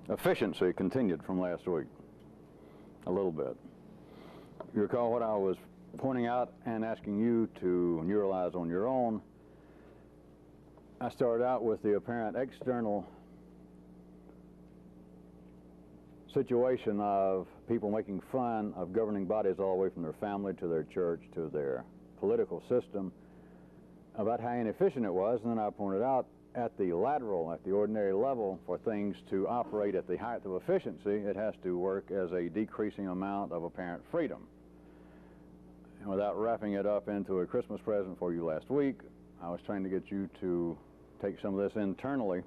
Efficiency continued from last week, a little bit. You recall what I was pointing out and asking you to neuralize on your own. I started out with the apparent external situation of people making fun of governing bodies all the way from their family to their church to their political system about how inefficient it was, and then I pointed out at the lateral, at the ordinary level, for things to operate at the height of efficiency, it has to work as a decreasing amount of apparent freedom. And without wrapping it up into a Christmas present for you last week, I was trying to get you to take some of this internally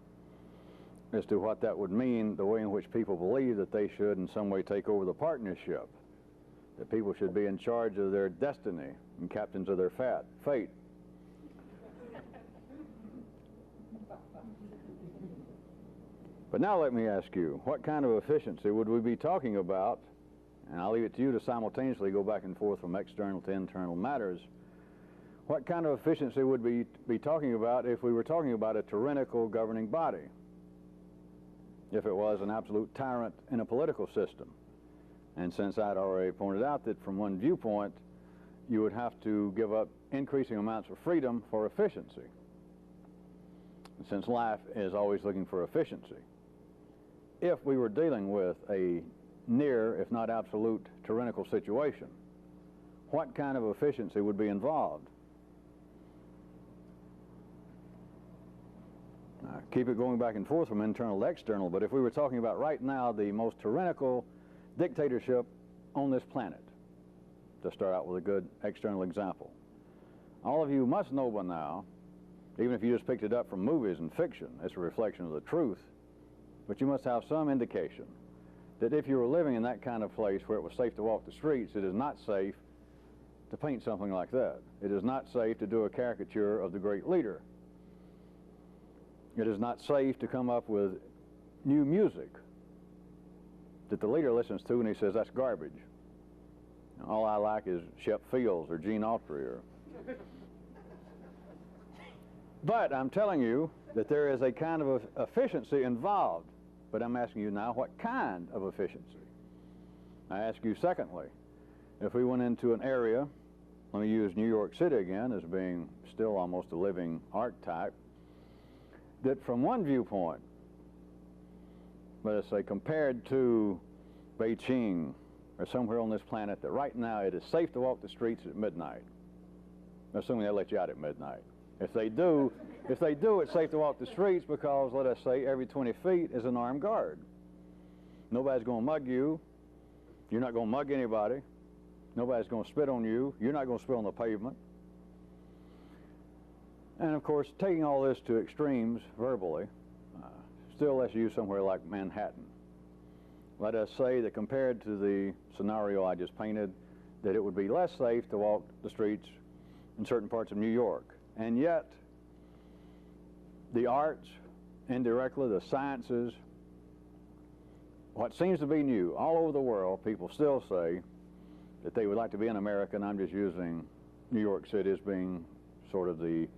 as to what that would mean, the way in which people believe that they should in some way take over the partnership, that people should be in charge of their destiny and captains of their fate. But now let me ask you, what kind of efficiency would we be talking about? And I'll leave it to you to simultaneously go back and forth from external to internal matters. What kind of efficiency would we be talking about if we were talking about a tyrannical governing body? If it was an absolute tyrant in a political system? And since I'd already pointed out that from one viewpoint, you would have to give up increasing amounts of freedom for efficiency, since life is always looking for efficiency. If we were dealing with a near, if not absolute, tyrannical situation, what kind of efficiency would be involved? Keep it going back and forth from internal to external, but if we were talking about right now the most tyrannical dictatorship on this planet, to start out with a good external example, all of you must know by now, even if you just picked it up from movies and fiction, it's a reflection of the truth, but you must have some indication that if you were living in that kind of place where it was safe to walk the streets, it is not safe to paint something like that. It is not safe to do a caricature of the great leader. It is not safe to come up with new music that the leader listens to and he says, that's garbage. And all I like is Shep Fields or Gene Autry. But I'm telling you that there is a kind of efficiency involved. But I'm asking you now, what kind of efficiency? I ask you secondly, if we went into an area, let me use New York City again as being still almost a living archetype, that from one viewpoint, let us say compared to Beijing or somewhere on this planet, that right now it is safe to walk the streets at midnight, assuming they let you out at midnight. If they do, it's safe to walk the streets because, let us say, every 20 feet is an armed guard. Nobody's going to mug you. You're not going to mug anybody. Nobody's going to spit on you. You're not going to spit on the pavement. And, of course, taking all this to extremes verbally, still let's use somewhere like Manhattan. Let us say that compared to the scenario I just painted, that it would be less safe to walk the streets in certain parts of New York. And yet, the arts, indirectly, the sciences, what seems to be new, all over the world, people still say that they would like to be in America, and I'm just using New York City as being sort of the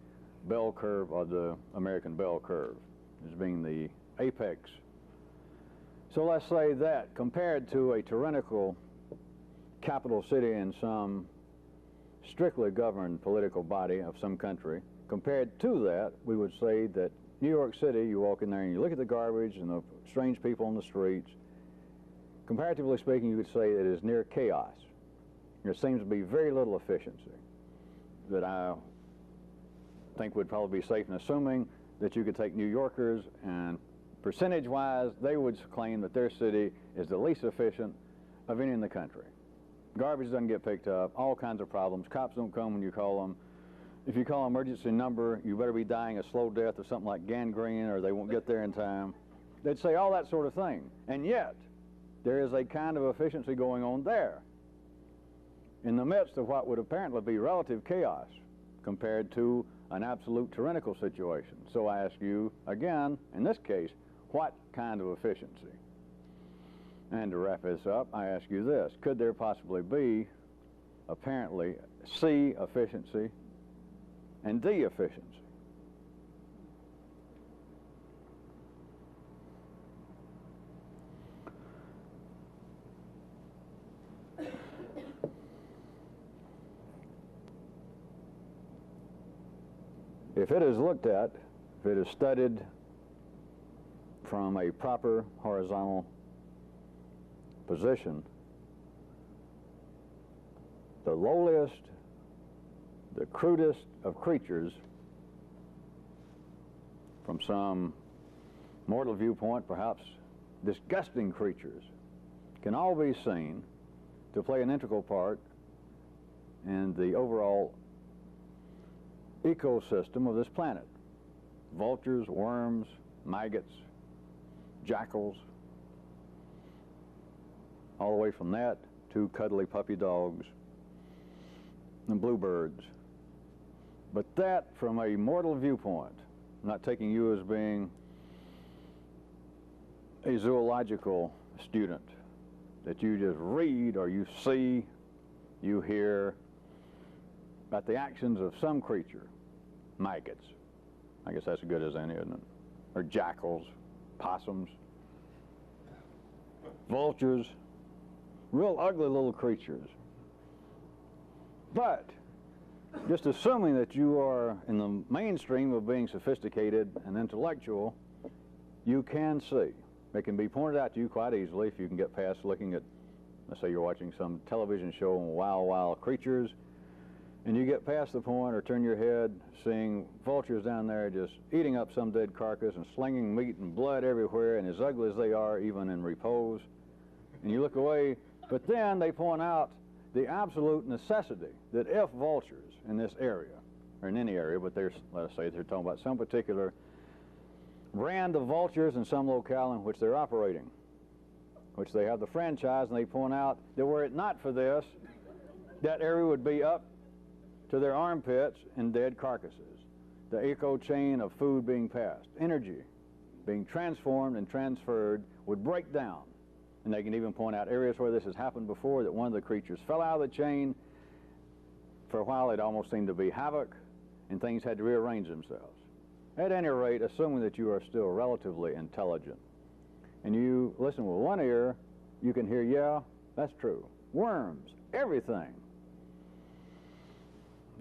bell curve of the American bell curve, as being the apex. So let's say that compared to a tyrannical capital city in some strictly governed political body of some country, compared to that, we would say that New York City, you walk in there and you look at the garbage and the strange people on the streets, comparatively speaking, you could say it is near chaos. There seems to be very little efficiency that I think would probably be safe in assuming that you could take New Yorkers and percentage-wise, they would claim that their city is the least efficient of any in the country. Garbage doesn't get picked up, all kinds of problems. Cops don't come when you call them. If you call an emergency number, you better be dying a slow death of something like gangrene or they won't get there in time. They'd say all that sort of thing. And yet, there is a kind of efficiency going on there in the midst of what would apparently be relative chaos compared to an absolute tyrannical situation. So I ask you again, in this case, what kind of efficiency? And to wrap this up, I ask you this. Could there possibly be, apparently, C, efficiency, and D, efficiency? if it is looked at, if it is studied from a proper horizontal position, the lowliest, the crudest of creatures, from some mortal viewpoint, perhaps disgusting creatures, can all be seen to play an integral part in the overall ecosystem of this planet. Vultures, worms, maggots, jackals, all the way from that to cuddly puppy dogs and bluebirds. But that, from a mortal viewpoint, I'm not taking you as being a zoological student, that you just read or you see, you hear about the actions of some creature, maggots. I guess that's as good as any, isn't it? Or jackals, possums, vultures, real ugly little creatures. But just assuming that you are in the mainstream of being sophisticated and intellectual, you can see. It can be pointed out to you quite easily if you can get past looking at, let's say you're watching some television show on wild, wild creatures, and you get past the point or turn your head seeing vultures down there just eating up some dead carcass and slinging meat and blood everywhere, and as ugly as they are even in repose, and you look away, but then they point out the absolute necessity that if vultures in this area, or in any area, but let us say they're talking about some particular brand of vultures in some locale in which they're operating, which they have the franchise, and they point out that were it not for this, that area would be up to their armpits in dead carcasses. The eco chain of food being passed, energy being transformed and transferred would break down. And they can even point out areas where this has happened before, that one of the creatures fell out of the chain. For a while it almost seemed to be havoc, and things had to rearrange themselves. At any rate, assuming that you are still relatively intelligent, and you listen with one ear, you can hear, yeah, that's true. Worms, everything.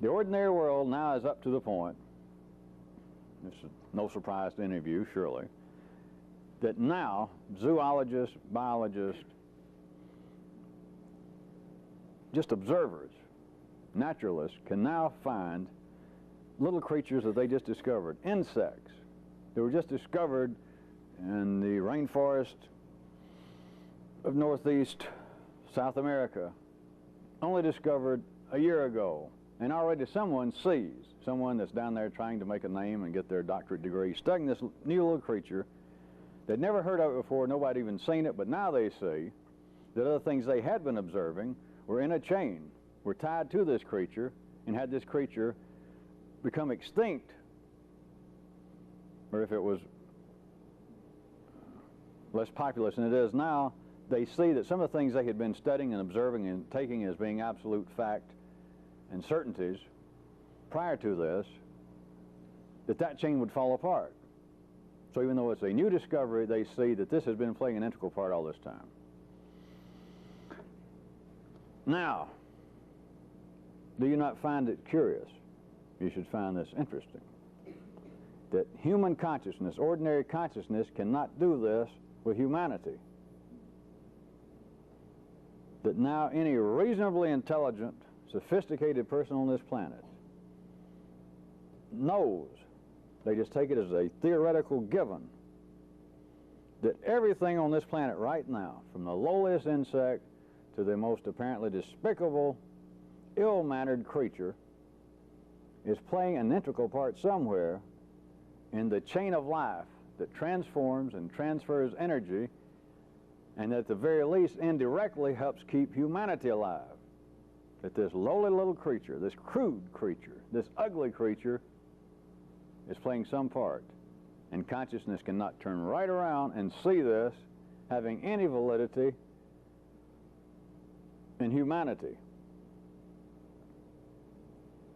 The ordinary world now is up to the point, this is no surprise to any of you, surely, that now zoologists, biologists, just observers, naturalists, can now find little creatures that they just discovered, insects that were just discovered in the rainforest of northeast South America, only discovered a year ago, and already someone that's down there trying to make a name and get their doctorate degree, studying this new little creature. They'd never heard of it before, nobody even seen it, but now they see that other things they had been observing were in a chain, were tied to this creature, and had this creature become extinct, or if it was less populous than it is now, they see that some of the things they had been studying and observing and taking as being absolute fact and certainties prior to this, that chain would fall apart. So even though it's a new discovery, they see that this has been playing an integral part all this time. Now, do you not find it curious? You should find this interesting. That human consciousness, ordinary consciousness, cannot do this with humanity. That now any reasonably intelligent, sophisticated person on this planet knows, they just take it as a theoretical given, that everything on this planet right now, from the lowliest insect to the most apparently despicable, ill-mannered creature, is playing an integral part somewhere in the chain of life that transforms and transfers energy, and at the very least indirectly helps keep humanity alive. That this lowly little creature, this crude creature, this ugly creature is playing some part, and consciousness cannot turn right around and see this having any validity in humanity.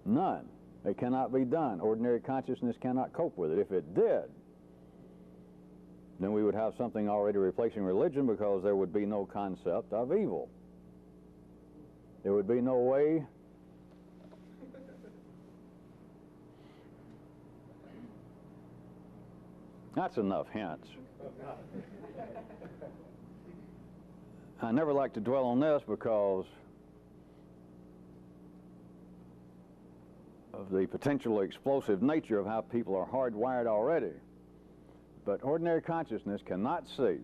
None. It cannot be done. Ordinary consciousness cannot cope with it. If it did, then we would have something already replacing religion, because there would be no concept of evil. There would be no way That's enough hints. I never like to dwell on this because of the potentially explosive nature of how people are hardwired already. But ordinary consciousness cannot see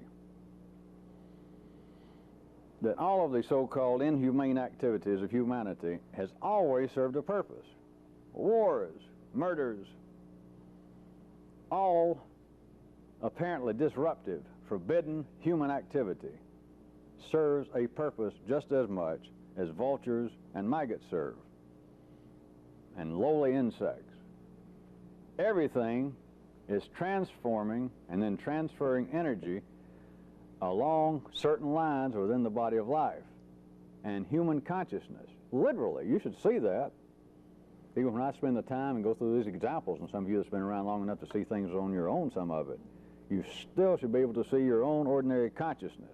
that all of the so-called inhumane activities of humanity has always served a purpose. Wars, murders, all apparently disruptive, forbidden human activity serves a purpose just as much as vultures and maggots serve, and lowly insects. Everything is transforming and then transferring energy along certain lines within the body of life. And human consciousness, literally, you should see that. Even when I spend the time and go through these examples, and some of you that's been around long enough to see things on your own, some of it, you still should be able to see your own ordinary consciousness.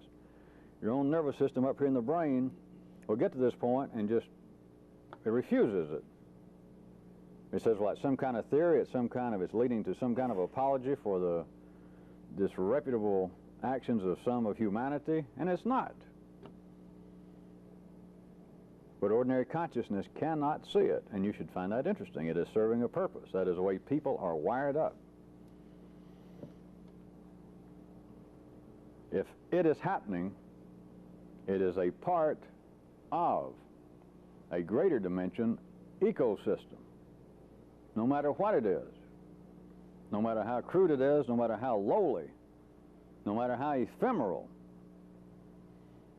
Your own nervous system up here in the brain will get to this point and just, it refuses it. It says, well, it's some kind of theory, it's leading to some kind of apology for the disreputable actions of some of humanity, and it's not. But ordinary consciousness cannot see it, and you should find that interesting. It is serving a purpose. That is the way people are wired up. If it is happening, it is a part of a greater dimension ecosystem. No matter what it is, no matter how crude it is, no matter how lowly, no matter how ephemeral,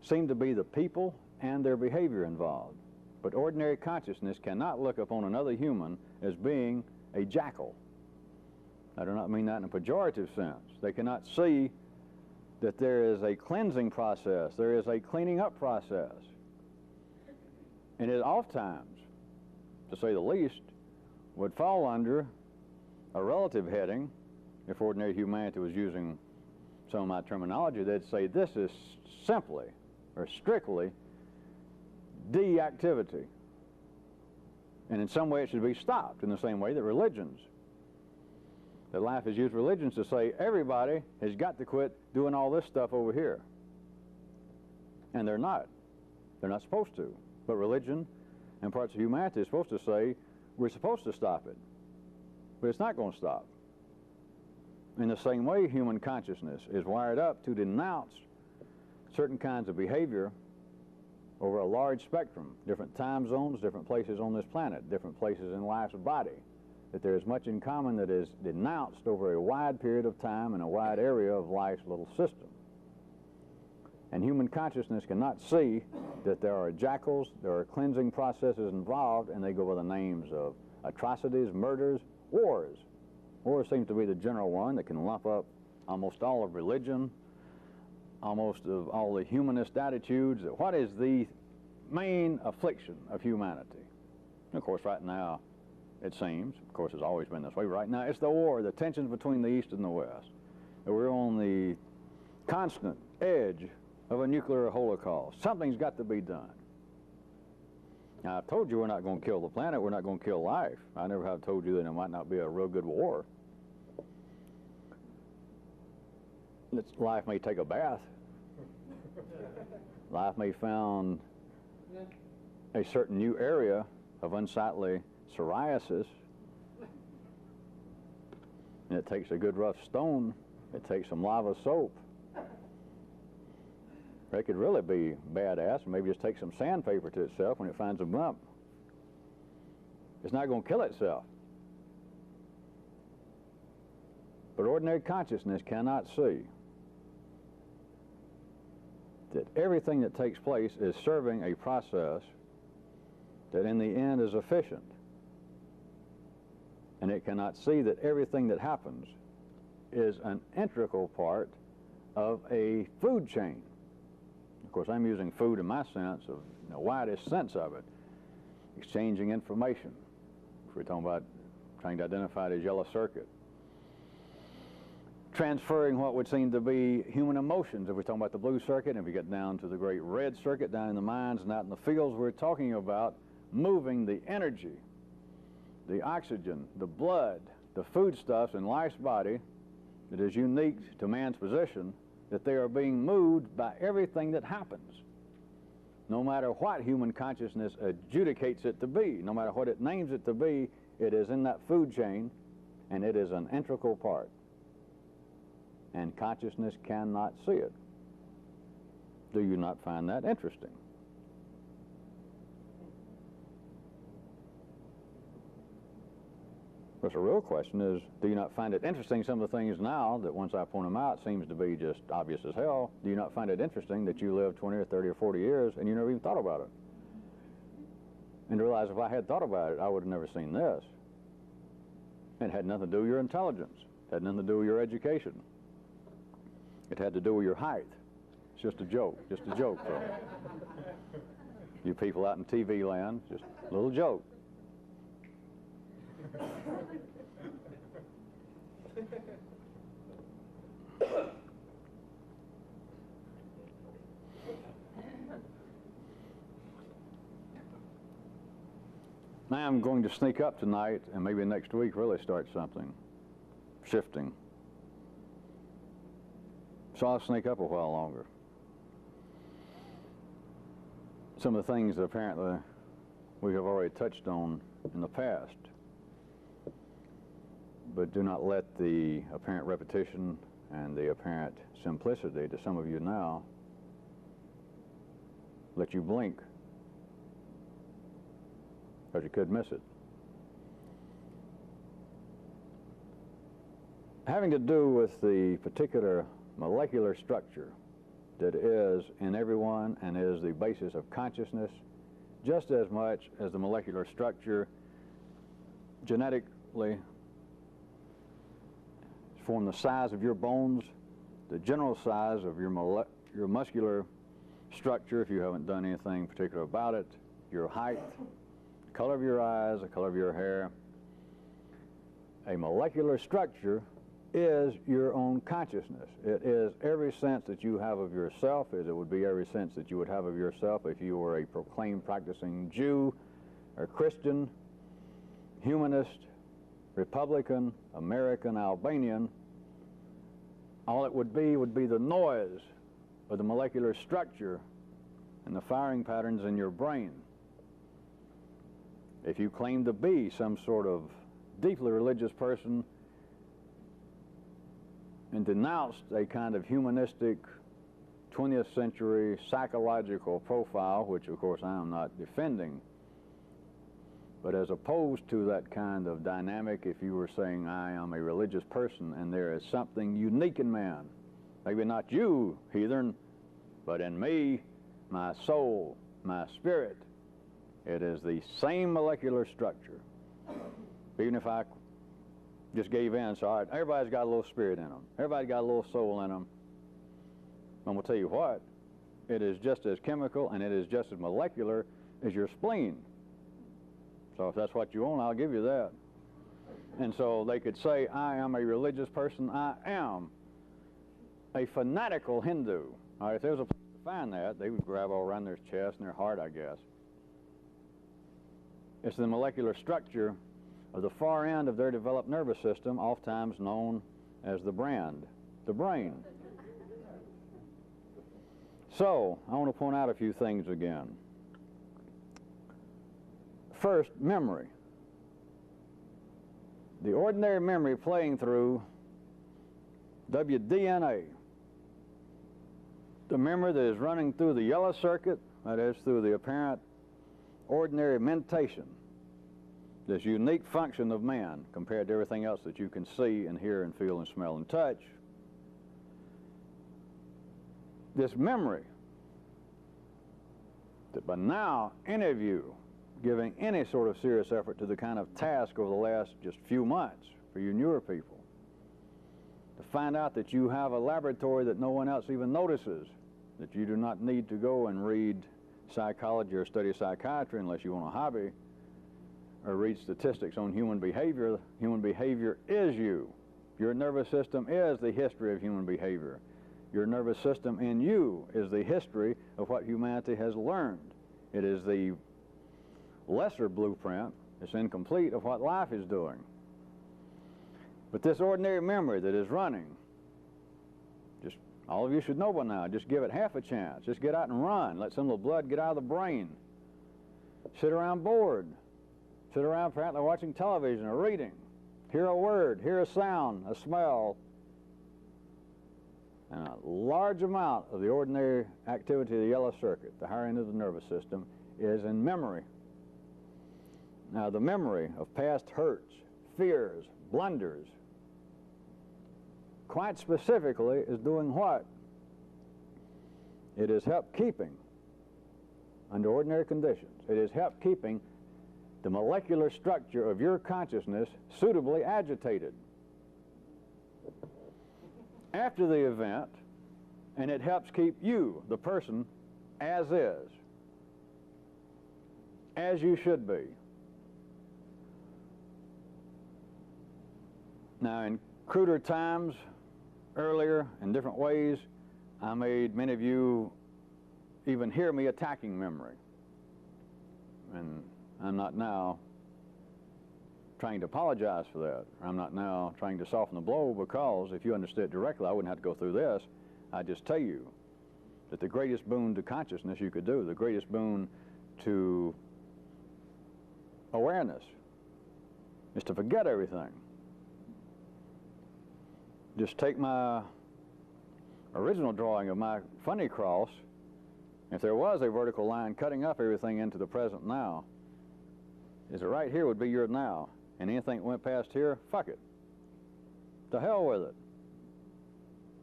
seem to be the people and their behavior involved. But ordinary consciousness cannot look upon another human as being a jackal. I do not mean that in a pejorative sense. They cannot see that there is a cleansing process, there is a cleaning up process. And it oftentimes, to say the least, would fall under a relative heading. If ordinary humanity was using some of my terminology, they'd say this is simply or strictly de-activity. And in some way it should be stopped, in the same way that religions, that life has used religions to say everybody has got to quit doing all this stuff over here. And they're not. They're not supposed to. But religion and parts of humanity is supposed to say we're supposed to stop it. But it's not going to stop. In the same way, human consciousness is wired up to denounce certain kinds of behavior over a large spectrum, different time zones, different places on this planet, different places in life's body, that there is much in common that is denounced over a wide period of time in a wide area of life's little system. And human consciousness cannot see that there are jackals, there are cleansing processes involved, and they go by the names of atrocities, murders, wars. War seems to be the general one that can lump up almost all of religion, almost of all the humanist attitudes. What is the main affliction of humanity? And of course, right now, it seems, of course it's always been this way, right now it's the war, the tensions between the East and the West. We're on the constant edge of a nuclear holocaust. Something's got to be done. Now, I've told you we're not going to kill the planet, we're not going to kill life. I never have told you that it might not be a real good war. Life may take a bath. Life may found a certain new area of unsightly psoriasis. And it takes a good rough stone. It takes some lava soap. It could really be badass, and maybe just take some sandpaper to itself when it finds a bump. It's not going to kill itself. But ordinary consciousness cannot see that everything that takes place is serving a process that in the end is efficient. And it cannot see that everything that happens is an integral part of a food chain. Of course, I'm using food in my sense of the widest sense of it. Exchanging information. If we're talking about trying to identify it as yellow circuit. Transferring what would seem to be human emotions. If we're talking about the blue circuit, and if we get down to the great red circuit down in the mines and out in the fields, we're talking about moving the energy, the oxygen, the blood, the foodstuffs in life's body that is unique to man's position, that they are being moved by everything that happens. No matter what human consciousness adjudicates it to be, no matter what it names it to be, it is in that food chain, and it is an integral part. And consciousness cannot see it. Do you not find that interesting? But the real question is, do you not find it interesting some of the things now that once I point them out seems to be just obvious as hell? Do you not find it interesting that you lived 20 or 30 or 40 years and you never even thought about it? And to realize if I had thought about it, I would have never seen this. It had nothing to do with your intelligence. It had nothing to do with your education. It had to do with your height. It's just a joke, so. You people out in TV land, just a little joke. Now I'm going to sneak up tonight and maybe next week really start something, shifting. So I'll sneak up a while longer. Some of the things that apparently we have already touched on in the past. But do not let the apparent repetition and the apparent simplicity to some of you now let you blink, because you could miss it. Having to do with the particular molecular structure that is in everyone and is the basis of consciousness, just as much as the molecular structure genetically form the size of your bones, the general size of your muscular structure, if you haven't done anything particular about it, your height, the color of your eyes, the color of your hair. A molecular structure is your own consciousness. It is every sense that you have of yourself, as it would be every sense that you would have of yourself if you were a proclaimed practicing Jew or Christian, humanist, Republican, American, Albanian. All it would be the noise of the molecular structure and the firing patterns in your brain. If you claim to be some sort of deeply religious person and denounced a kind of humanistic 20th century psychological profile, which of course I am not defending, but as opposed to that kind of dynamic, if you were saying, I am a religious person and there is something unique in man, maybe not you, heathen, but in me, my soul, my spirit, it is the same molecular structure. Even if I just gave in, so all right, everybody's got a little spirit in them. Everybody's got a little soul in them. I'm going to tell you what, it is just as chemical and it is just as molecular as your spleen. So if that's what you want, I'll give you that. And so they could say, I am a religious person. I am a fanatical Hindu. All right, if there was a place to find that, they would grab all around their chest and their heart, I guess. It's the molecular structure of the far end of their developed nervous system, oftentimes known as the brain. So, I want to point out a few things again. First, memory. The ordinary memory playing through WDNA, the memory that is running through the yellow circuit, that is through the apparent ordinary mentation, this unique function of man compared to everything else that you can see and hear and feel and smell and touch. This memory that by now any of you giving any sort of serious effort to the kind of task over the last just few months for you newer people, to find out that you have a laboratory that no one else even notices, that you do not need to go and read psychology or study psychiatry unless you want a hobby, or read statistics on human behavior. Human behavior is you. Your nervous system is the history of human behavior. Your nervous system in you is the history of what humanity has learned. It is the lesser blueprint, it's incomplete, of what life is doing. But this ordinary memory that is running Just all of you should know by now, just give it half a chance. Just get out and run. Let some of the blood get out of the brain. Sit around bored. Sit around apparently watching television or reading. Hear a word, hear a sound, a smell. And a large amount of the ordinary activity of the yellow circuit, the higher end of the nervous system, is in memory. Now, the memory of past hurts, fears, blunders, quite specifically, is doing what? It is help keeping, under ordinary conditions, it is help keeping the molecular structure of your consciousness suitably agitated after the event, and it helps keep you, the person, as is, as you should be. Now, in cruder times, earlier, in different ways, I made many of you even hear me attacking memory. And I'm not now trying to apologize for that. I'm not now trying to soften the blow, because if you understood it directly, I wouldn't have to go through this. I'd just tell you that the greatest boon to consciousness you could do, the greatest boon to awareness, is to forget everything. Just take my original drawing of my funny cross. If there was a vertical line cutting up everything into the present now, is it right here would be your now, and anything that went past here, fuck it. To hell with it.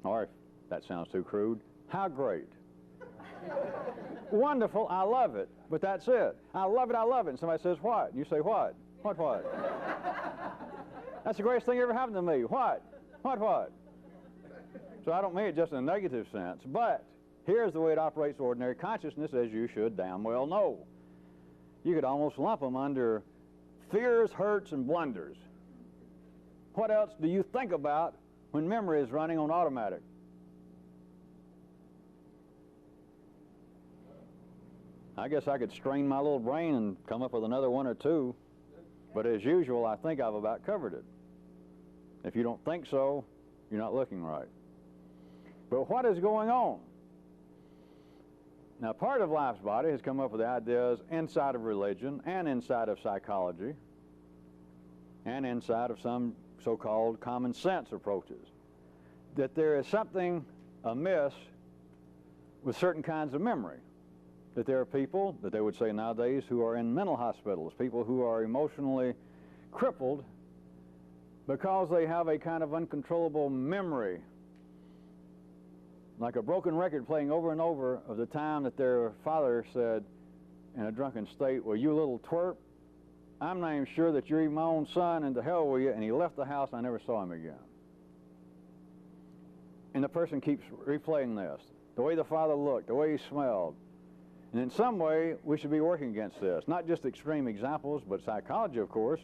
Or if that sounds too crude, how great. Wonderful, I love it, but that's it. I love it, and somebody says, what? And you say, what? What? That's the greatest thing ever happened to me. What? What? So I don't mean it just in a negative sense, but here's the way it operates ordinary consciousness, as you should damn well know. You could almost lump them under fears, hurts, and blunders. What else do you think about when memory is running on automatic? I guess I could strain my little brain and come up with another one or two, but as usual, I think I've about covered it. If you don't think so, you're not looking right. But what is going on? Now, part of life's body has come up with the ideas inside of religion and inside of psychology and inside of some so-called common sense approaches, that there is something amiss with certain kinds of memory, that there are people, that they would say nowadays, who are in mental hospitals, people who are emotionally crippled because they have a kind of uncontrollable memory, like a broken record playing over and over of the time that their father said in a drunken state, well, you little twerp, I'm not even sure that you're even my own son, and to hell with you, and he left the house and I never saw him again. And the person keeps replaying this, the way the father looked, the way he smelled. And in some way, we should be working against this, not just extreme examples, but psychology, of course,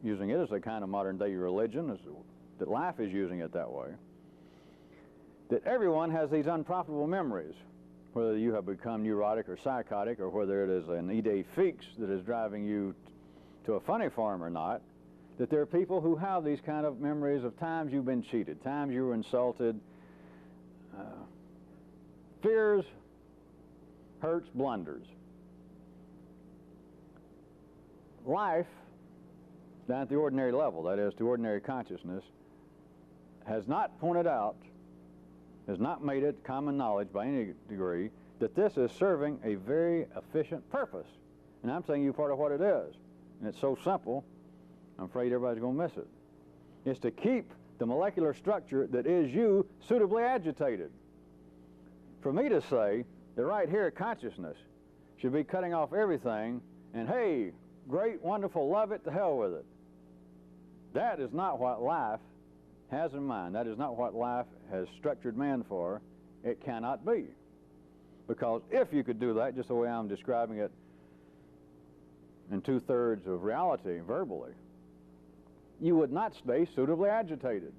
using it as a kind of modern-day religion, that life is using it that way. That everyone has these unprofitable memories, whether you have become neurotic or psychotic, or whether it is an idée fixe that is driving you to a funny farm or not, that there are people who have these kind of memories of times you've been cheated, times you were insulted, fears, hurts, blunders. Life, down at the ordinary level, that is, to ordinary consciousness, has not pointed out, has not made it common knowledge by any degree that this is serving a very efficient purpose. And I'm telling you part of what it is. And it's so simple, I'm afraid everybody's going to miss it. It's to keep the molecular structure that is you suitably agitated. For me to say that right here consciousness should be cutting off everything and, hey, great, wonderful, love it, to hell with it. That is not what life has in mind. That is not what life has structured man for. It cannot be. Because if you could do that, just the way I'm describing it in 2/3 of reality verbally, you would not stay suitably agitated.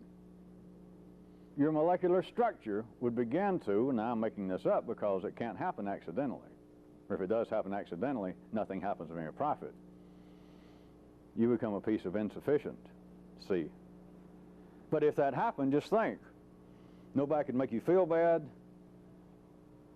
Your molecular structure would begin to, and now I'm making this up because it can't happen accidentally, or if it does happen accidentally, nothing happens of any profit. You become a piece of insufficient. See. But if that happened, just think. Nobody could make you feel bad.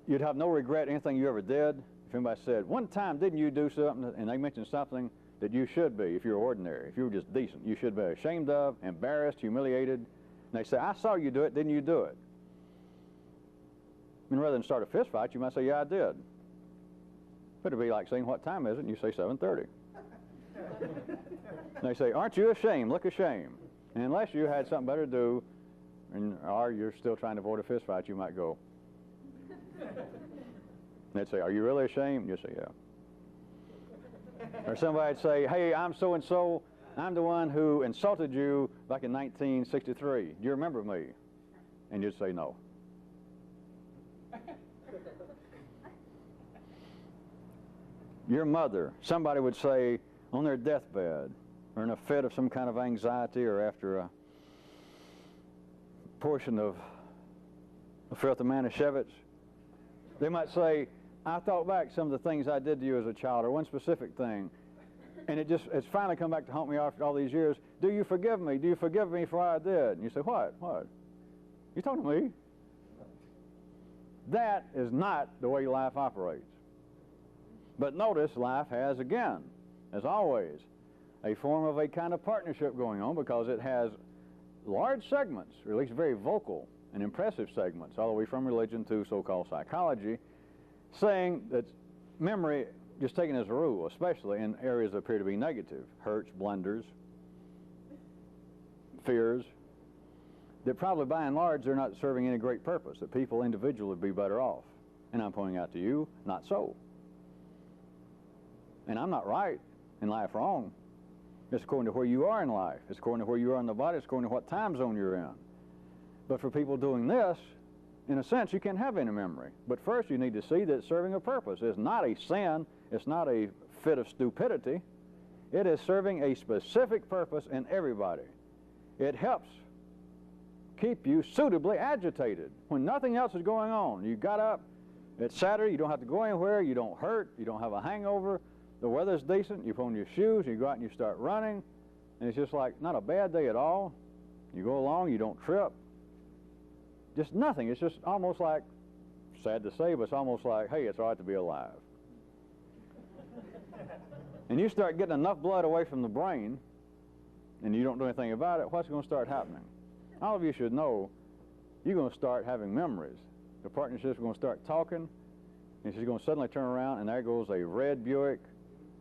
You'd have no regret in anything you ever did. If anybody said, one time didn't you do something, and they mentioned something that you should be, if you're ordinary, if you were just decent, you should be ashamed of, embarrassed, humiliated. And they say, I saw you do it, didn't you do it? And rather than start a fist fight, you might say, yeah, I did. But it'd be like saying, what time is it? And you say 7:30. They say, aren't you ashamed? Look ashamed. And unless you had something better to do, or you're still trying to avoid a fist fight, you might go. They'd say, are you really ashamed? You say, yeah. Or somebody'd say, hey, I'm so-and-so. I'm the one who insulted you back in 1963. Do you remember me? And you'd say, no. Your mother, somebody would say, on their deathbed, or in a fit of some kind of anxiety, or after a portion of a filthy Manischewitz, they might say, I thought back some of the things I did to you as a child, or one specific thing, and it's finally come back to haunt me after all these years. Do you forgive me? Do you forgive me for what I did? And you say, what? What? You talking to me? That is not the way life operates. But notice, life has, again, as always, a form of a kind of partnership going on, because it has large segments, or at least very vocal and impressive segments, all the way from religion to so-called psychology, saying that memory, just taken as a rule, especially in areas that appear to be negative, hurts, blunders, fears, that probably by and large they're not serving any great purpose, that people individually would be better off. And I'm pointing out to you, not so. And I'm not right and life wrong. It's according to where you are in life. It's according to where you are in the body. It's according to what time zone you're in. But for people doing this, in a sense, you can't have any memory. But first you need to see that it's serving a purpose. It's not a sin. It's not a fit of stupidity. It is serving a specific purpose in everybody. It helps keep you suitably agitated when nothing else is going on. You got up, it's Saturday, you don't have to go anywhere, you don't hurt, you don't have a hangover, the weather's decent, you put on your shoes, you go out and you start running, and it's just like not a bad day at all. You go along, you don't trip. Just nothing. It's just almost like, sad to say, but it's almost like, hey, it's all right to be alive. And you start getting enough blood away from the brain, and you don't do anything about it, what's going to start happening? All of you should know you're going to start having memories. The partnership's going to start talking, and she's going to suddenly turn around, and there goes a red Buick,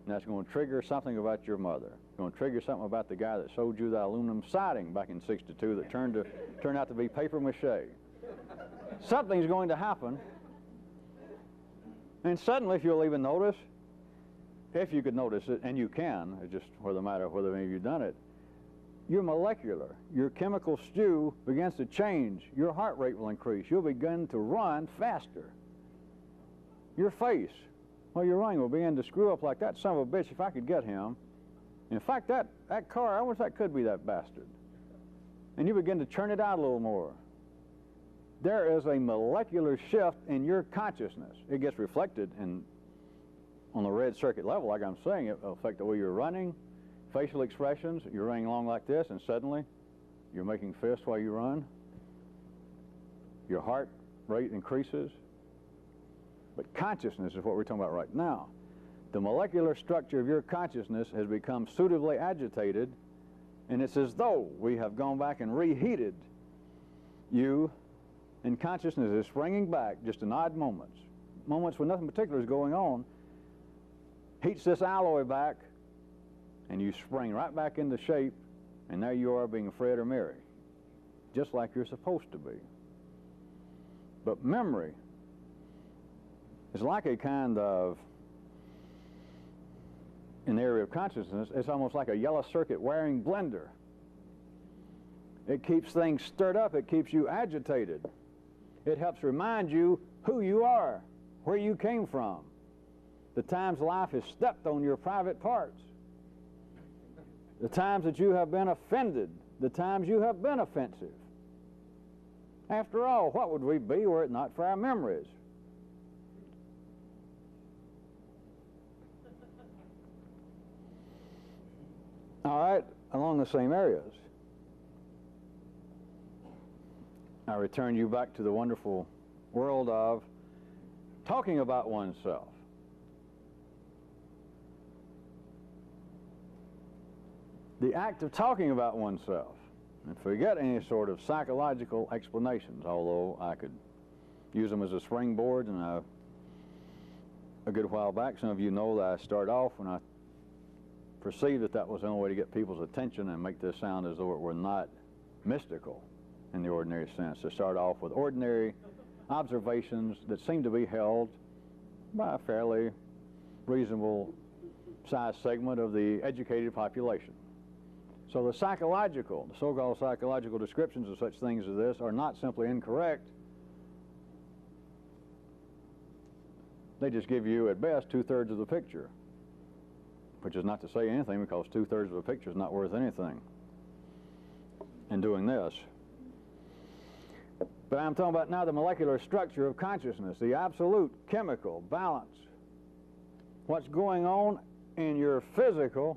and that's going to trigger something about your mother. It's going to trigger something about the guy that sold you the aluminum siding back in '62 that turned out to be paper mache. Something's going to happen, and suddenly, if you'll even notice, if you could notice it, and you can, it's just whether matter whether any of you've done it, your molecular, your chemical stew begins to change. Your heart rate will increase. You'll begin to run faster. Your face, while you're running, will begin to screw up like that son of a bitch, if I could get him. In fact, that car, I wish that could be that bastard. And you begin to churn it out a little more. There is a molecular shift in your consciousness. It gets reflected on the red circuit level, like I'm saying. It will affect the way you're running, facial expressions. You're running along like this, and suddenly you're making fists while you run. Your heart rate increases. But consciousness is what we're talking about right now. The molecular structure of your consciousness has become suitably agitated, and it's as though we have gone back and reheated you, and consciousness is springing back just in odd moments when nothing particular is going on, heats this alloy back, and you spring right back into shape, and there you are being Fred or Mary, just like you're supposed to be. But memory is like a kind of, in the area of consciousness, it's almost like a yellow circuit wiring blender. It keeps things stirred up. It keeps you agitated. It helps remind you who you are, where you came from, the times life has stepped on your private parts, the times that you have been offended, the times you have been offensive. After all, what would we be were it not for our memories? All right, along the same areas. I return you back to the wonderful world of talking about oneself. The act of talking about oneself, and forget any sort of psychological explanations, although I could use them as a springboard, and a good while back, some of you know that I started off when I perceived that that was the only way to get people's attention and make this sound as though it were not mystical in the ordinary sense, to start off with ordinary observations that seem to be held by a fairly reasonable size segment of the educated population. So the so-called psychological descriptions of such things as this are not simply incorrect. They just give you, at best, 2/3 of the picture, which is not to say anything, because 2/3 of the picture is not worth anything in doing this. But I'm talking about now the molecular structure of consciousness, the absolute chemical balance. What's going on in your physical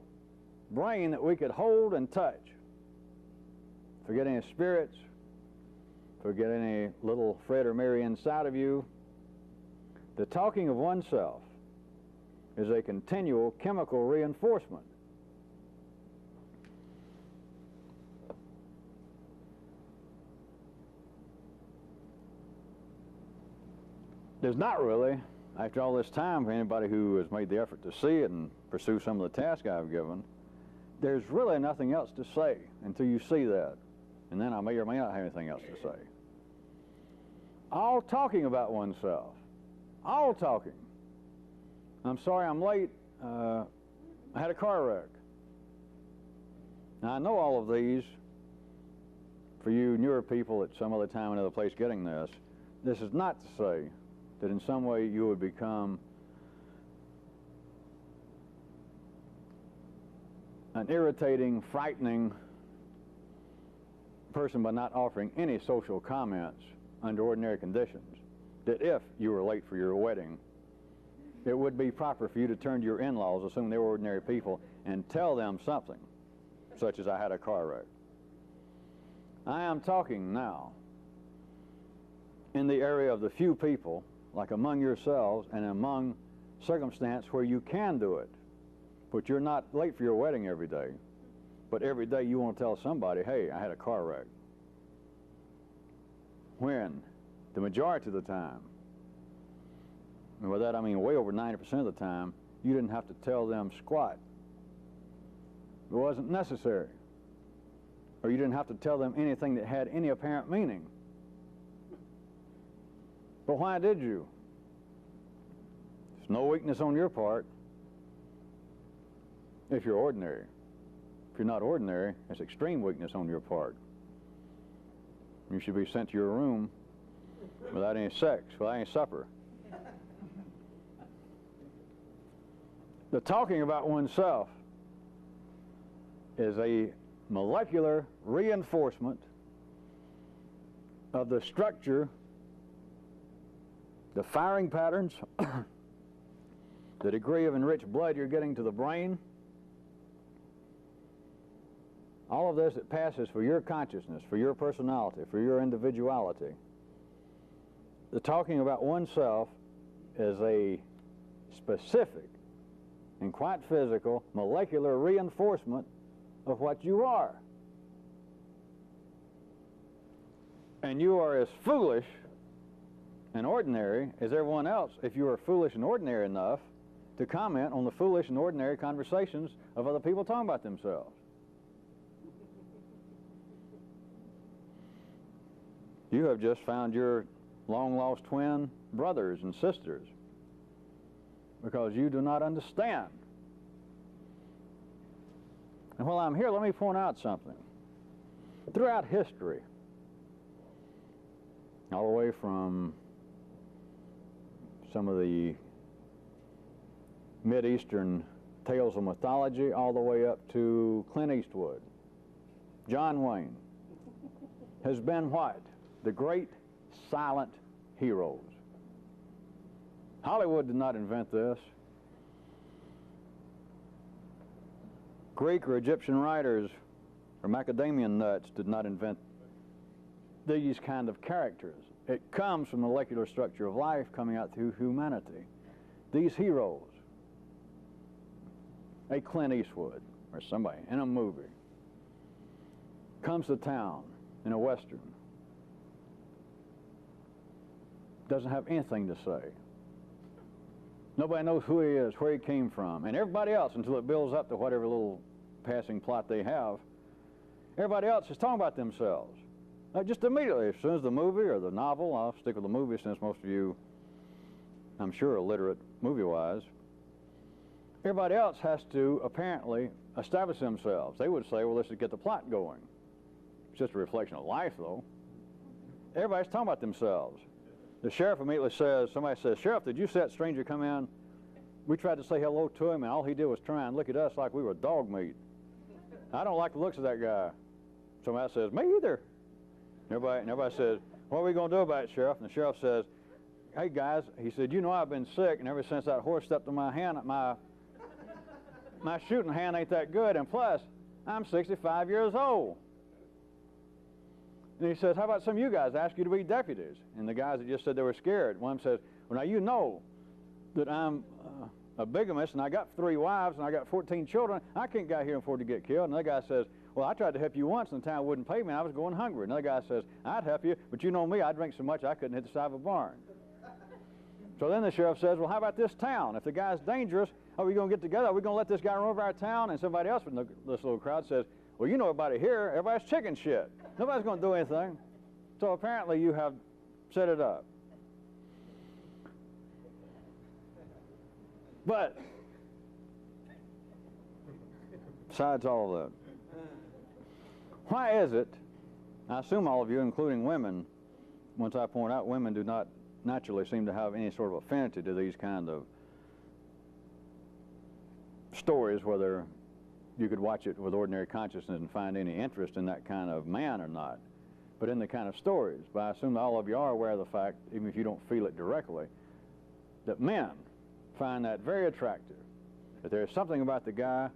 brain that we could hold and touch. Forget any spirits, forget any little Fred or Mary inside of you. The talking of oneself is a continual chemical reinforcement. There's not really, after all this time, for anybody who has made the effort to see it and pursue some of the tasks I've given, there's really nothing else to say until you see that. And then I may or may not have anything else to say. All talking about oneself. All talking. I'm sorry I'm late. I had a car wreck. Now, I know all of these. For you newer people at some other time, another place getting this, this is not to say that in some way you would become an irritating, frightening person by not offering any social comments under ordinary conditions. That if you were late for your wedding, it would be proper for you to turn to your in-laws, assume they were ordinary people, and tell them something, such as I had a car wreck. I am talking now in the area of the few people, like among yourselves and among circumstance where you can do it. But you're not late for your wedding every day. But every day you want to tell somebody, hey, I had a car wreck. When? The majority of the time. And by that I mean way over 90% of the time, you didn't have to tell them squat. It wasn't necessary. Or you didn't have to tell them anything that had any apparent meaning. But why did you? There's no weakness on your part if you're ordinary. If you're not ordinary, it's extreme weakness on your part. You should be sent to your room without any sex, without any supper. The talking about oneself is a molecular reinforcement of the structure, the firing patterns, the degree of enriched blood you're getting to the brain. All of this that passes for your consciousness, for your personality, for your individuality. The talking about oneself is a specific and quite physical molecular reinforcement of what you are. And you are as foolish and ordinary as everyone else if you are foolish and ordinary enough to comment on the foolish and ordinary conversations of other people talking about themselves. You have just found your long-lost twin brothers and sisters because you do not understand. And while I'm here, let me point out something. Throughout history, all the way from some of the Mid-Eastern tales of mythology all the way up to Clint Eastwood, John Wayne, has been what? The great silent heroes. Hollywood did not invent this. Greek or Egyptian writers or macadamia nuts did not invent these kind of characters. It comes from the molecular structure of life coming out through humanity. These heroes, a Clint Eastwood or somebody in a movie, comes to town in a Western, doesn't have anything to say. Nobody knows who he is, where he came from, and everybody else, until it builds up to whatever little passing plot they have, everybody else is talking about themselves. Just immediately, as soon as the movie or the novel, I'll stick with the movie since most of you, I'm sure, are literate movie-wise, everybody else has to apparently establish themselves. They would say, well, let's just get the plot going. It's just a reflection of life, though. Everybody's talking about themselves. The sheriff immediately says, somebody says, Sheriff, did you see that stranger come in? We tried to say hello to him, and all he did was try and look at us like we were dog meat. I don't like the looks of that guy. Somebody says, me either. Everybody says, what are we going to do about it, Sheriff? And the sheriff says, hey, guys, he said, you know I've been sick, and ever since that horse stepped on my hand, my shooting hand ain't that good, and plus, I'm 65 years old. And he says, how about some of you guys ask you to be deputies? And the guys that just said they were scared, one of them says, well, now you know that I'm a bigamist, and I got 3 wives, and I got 14 children. I can't get out here and afford to get killed. And another guy says, well, I tried to help you once, and the town wouldn't pay me, and I was going hungry. Another guy says, I'd help you, but you know me, I drink so much I couldn't hit the side of a barn. So then the sheriff says, well, how about this town? If the guy's dangerous, are we going to get together? Are we going to let this guy run over our town? And somebody else from this little crowd says, well, you know everybody here, everybody's chicken shit. Nobody's going to do anything. So apparently you have set it up. But besides all of that, why is it, I assume all of you, including women, once I point out women do not naturally seem to have any sort of affinity to these kind of stories, whether you could watch it with ordinary consciousness and find any interest in that kind of man or not, but in the kind of stories. But I assume that all of you are aware of the fact, even if you don't feel it directly, that men find that very attractive, that there's something about the guy,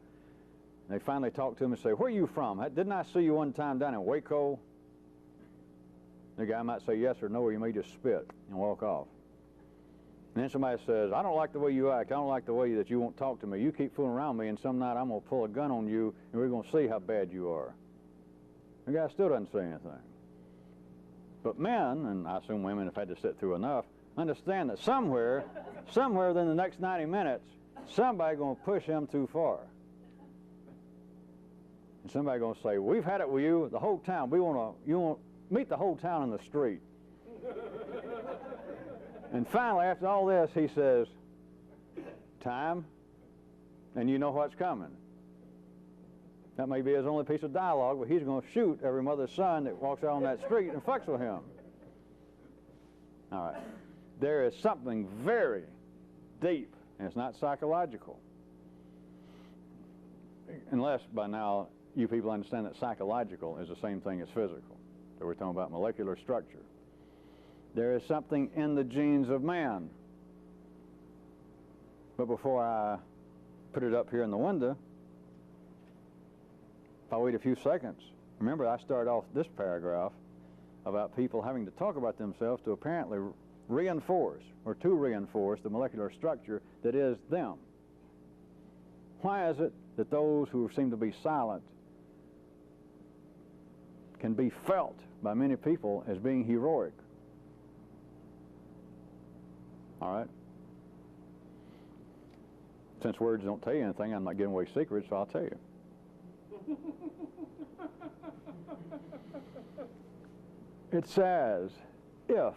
and they finally talk to him and say, where are you from? Didn't I see you one time down in Waco? The guy might say yes or no, or you may just spit and walk off. And then somebody says, I don't like the way you act. I don't like the way that you won't talk to me. You keep fooling around me, and some night I'm going to pull a gun on you, and we're going to see how bad you are. The guy still doesn't say anything. But men, and I assume women have had to sit through enough, understand that somewhere within the next 90 minutes, somebody's going to push him too far. And somebody's going to say, we've had it with you, the whole town. You want to meet the whole town in the street. And finally, after all this, he says, time, and you know what's coming. That may be his only piece of dialogue, but he's going to shoot every mother's son that walks out on that street and fucks with him. All right. There is something very deep, and it's not psychological. Unless by now you people understand that psychological is the same thing as physical. So we're talking about molecular structure. There is something in the genes of man. But before I put it up here in the window, if I wait a few seconds, remember I started off this paragraph about people having to talk about themselves to apparently reinforce, or to reinforce, the molecular structure that is them. Why is it that those who seem to be silent can be felt by many people as being heroic? All right? Since words don't tell you anything, I'm not giving away secrets, so I'll tell you. It's as if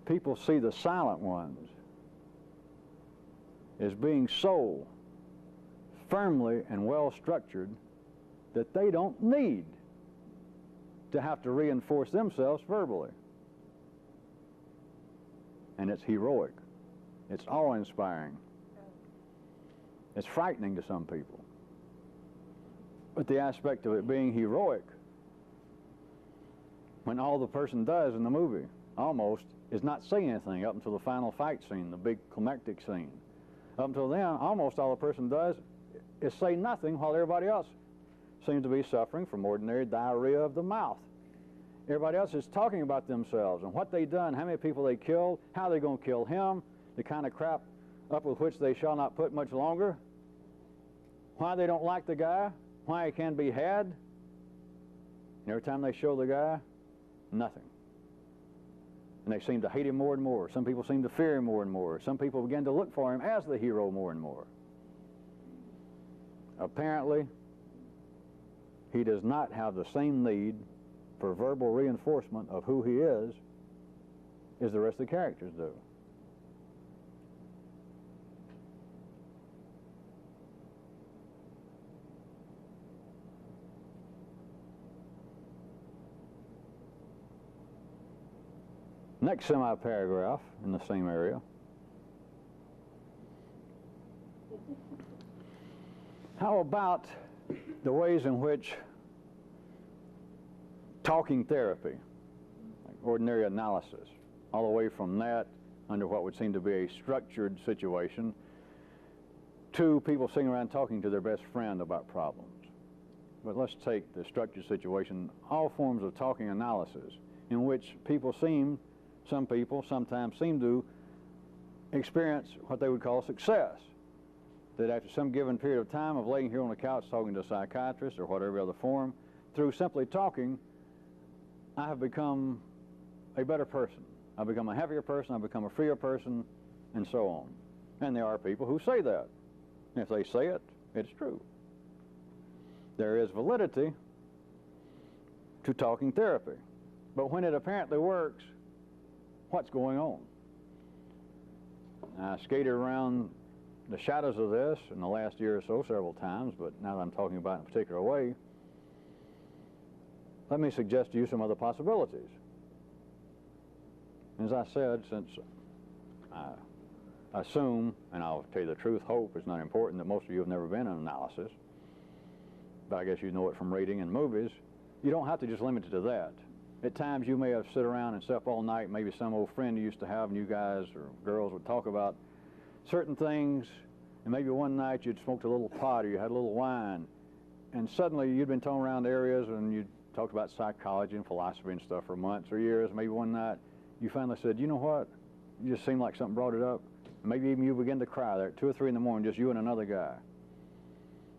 people see the silent ones as being so firmly and well structured that they don't need to have to reinforce themselves verbally. And it's heroic. It's awe-inspiring. It's frightening to some people. But the aspect of it being heroic, when all the person does in the movie, almost, is not say anything up until the final fight scene, the big climactic scene. Up until then, almost all the person does is say nothing while everybody else seem to be suffering from ordinary diarrhea of the mouth. Everybody else is talking about themselves and what they've done, how many people they killed, how they're going to kill him, the kind of crap up with which they shall not put much longer, why they don't like the guy, why he can be had. And every time they show the guy, nothing. And they seem to hate him more and more. Some people seem to fear him more and more. Some people begin to look for him as the hero more and more. Apparently, he does not have the same need for verbal reinforcement of who he is as the rest of the characters do. Next semi-paragraph in the same area. How about the ways in which talking therapy, like ordinary analysis, all the way from that under what would seem to be a structured situation to people sitting around talking to their best friend about problems. But let's take the structured situation, all forms of talking analysis in which some people sometimes seem to experience what they would call success. That after some given period of time of laying here on the couch talking to a psychiatrist or whatever other form, through simply talking, I have become a better person. I've become a happier person, I've become a freer person, and so on. And there are people who say that. And if they say it, it's true. There is validity to talking therapy. But when it apparently works, what's going on? I skated around the shadows of this in the last year or so several times, but now that I'm talking about it in a particular way, let me suggest to you some other possibilities. As I said, since I assume, and I'll tell you the truth, hope is not important, that most of you have never been in analysis, but I guess you know it from reading and movies, you don't have to just limit it to that. At times you may have sit around and slept all night, maybe some old friend you used to have, and you guys or girls would talk about certain things, and maybe one night you'd smoked a little pot or you had a little wine, and suddenly you'd been talking around areas and you'd talked about psychology and philosophy and stuff for months or years. Maybe one night you finally said, you know what, it just seemed like something brought it up. Maybe even you begin to cry there at 2 or 3 in the morning, just you and another guy,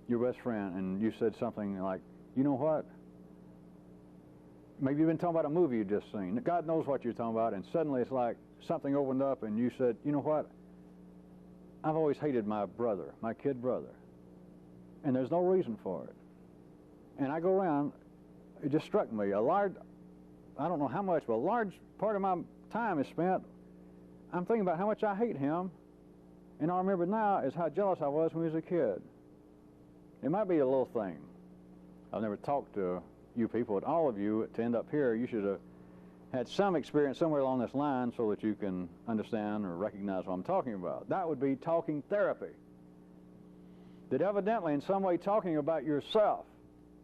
your best friend, and you said something like, you know what, maybe you've been talking about a movie you've just seen. God knows what you're talking about, and suddenly it's like something opened up and you said, you know what, I've always hated my brother, my kid brother, and there's no reason for it. And I go around, it just struck me, I don't know how much, but a large part of my time is spent, I'm thinking about how much I hate him, and all I remember now is how jealous I was when he was a kid. It might be a little thing. I've never talked to you people, but all of you, to end up here, you should have had some experience somewhere along this line so that you can understand or recognize what I'm talking about. That would be talking therapy. That evidently in some way talking about yourself,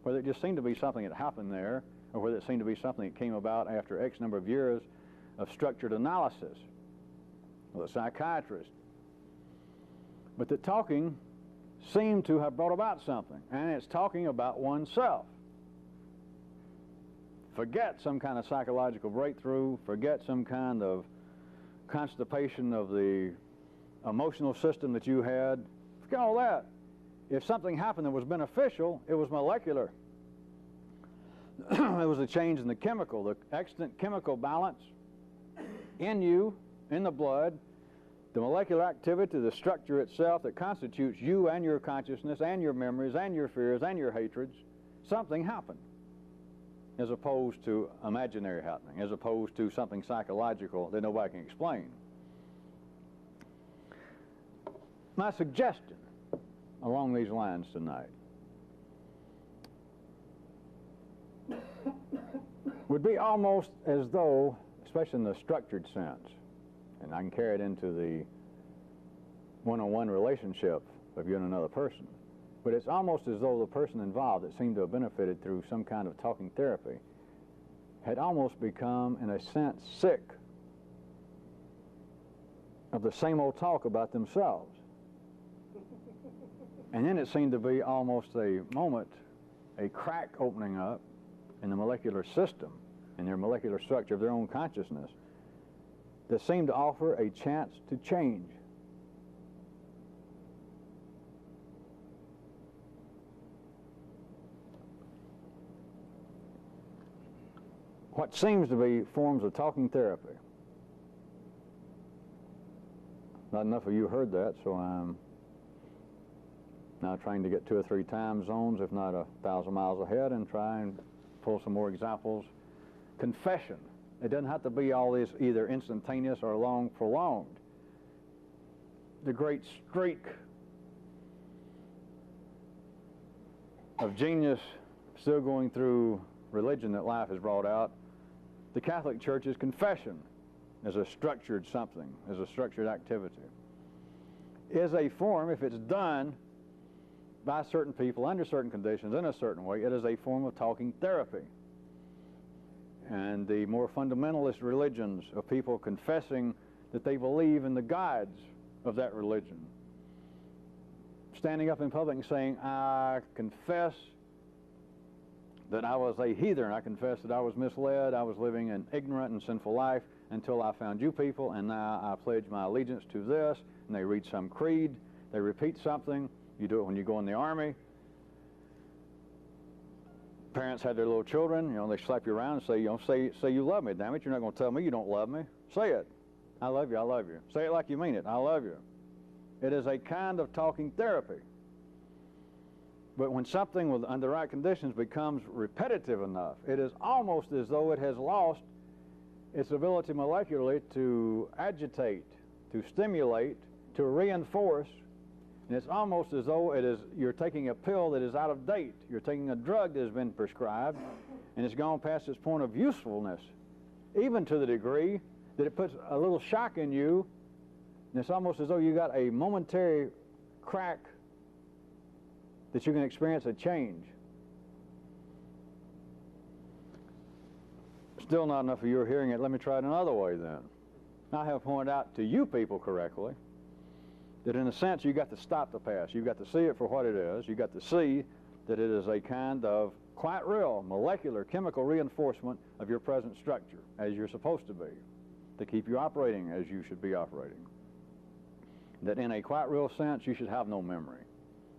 whether it just seemed to be something that happened there, or whether it seemed to be something that came about after X number of years of structured analysis with a psychiatrist, but that talking seemed to have brought about something, and it's talking about oneself. Forget some kind of psychological breakthrough, forget some kind of constipation of the emotional system that you had, forget all that. If something happened that was beneficial, it was molecular. It was a change in the chemical, the extant chemical balance in you, in the blood, the molecular activity, the structure itself that constitutes you and your consciousness and your memories and your fears and your hatreds. Something happened, as opposed to imaginary happening, as opposed to something psychological that nobody can explain. My suggestion along these lines tonight would be almost as though, especially in the structured sense, and I can carry it into the one-on-one relationship of you and another person, but it's almost as though the person involved that seemed to have benefited through some kind of talking therapy had almost become, in a sense, sick of the same old talk about themselves. And then it seemed to be almost a moment a crack opening up in the molecular system, in their molecular structure of their own consciousness, that seem to offer a chance to change. What seems to be forms of talking therapy. Not enough of you heard that, so I'm now trying to get 2 or 3 time zones, if not 1,000 miles ahead, and try and pull some more examples. Confession. It doesn't have to be all this either instantaneous or long prolonged. The great streak of genius still going through religion that life has brought out, the Catholic Church's confession as a structured something, as a structured activity, is a form, if it's done by certain people under certain conditions in a certain way, it is a form of talking therapy. And the more fundamentalist religions of people confessing that they believe in the guides of that religion, standing up in public and saying, I confess that I was a heathen, I confess that I was misled, I was living an ignorant and sinful life until I found you people, and now I pledge my allegiance to this. And they read some creed, they repeat something. You do it when you go in the army. Parents had their little children, you know, they slap you around and say, you know, say you love me, damn it. You're not going to tell me you don't love me. Say it. I love you, I love you. Say it like you mean it. I love you. It is a kind of talking therapy. But when something under the right conditions becomes repetitive enough, it is almost as though it has lost its ability molecularly to agitate, to stimulate, to reinforce. And it's almost as though you're taking a pill that is out of date. You're taking a drug that has been prescribed, and it's gone past its point of usefulness, even to the degree that it puts a little shock in you, and it's almost as though you got a momentary crack that you can experience a change. Still not enough of you are hearing it. Let me try it another way then. I have pointed out to you people correctly that in a sense you got to stop the past. You've got to see it for what it is. You've got to see that it is a kind of quite real molecular chemical reinforcement of your present structure as you're supposed to be, to keep you operating as you should be operating. That in a quite real sense you should have no memory.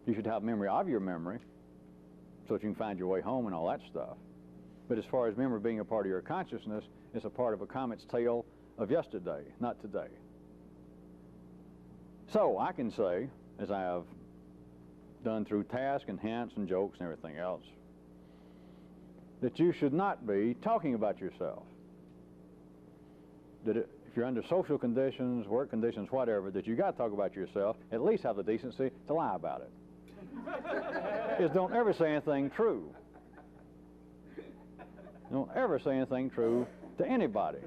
You should have memory of your memory so that you can find your way home and all that stuff. But as far as memory being a part of your consciousness, it's a part of a comet's tail of yesterday, not today. So I can say, as I have done through tasks and hints and jokes and everything else, that you should not be talking about yourself. That if you're under social conditions, work conditions, whatever, that you got to talk about yourself, at least have the decency to lie about it. Is don't ever say anything true. Don't ever say anything true to anybody.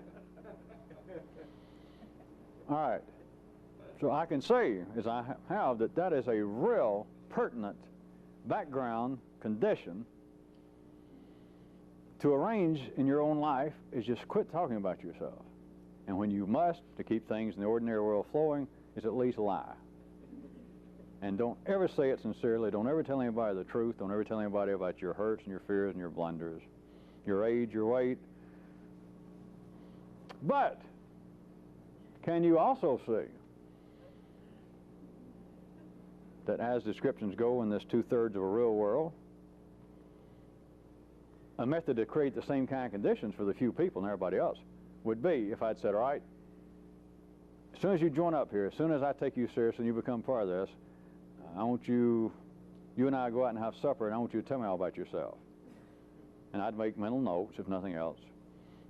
All right. So I can say, as I have, that is a real pertinent background condition to arrange in your own life is just quit talking about yourself. And when you must, to keep things in the ordinary world flowing, is at least lie. And don't ever say it sincerely. Don't ever tell anybody the truth. Don't ever tell anybody about your hurts and your fears and your blunders, your age, your weight. But can you also see that as descriptions go in this 2/3 of a real world, a method to create the same kind of conditions for the few people and everybody else would be if I'd said, all right, as soon as you join up here, as soon as I take you serious and you become part of this, I want you and I go out and have supper, and I want you to tell me all about yourself. And I'd make mental notes, if nothing else.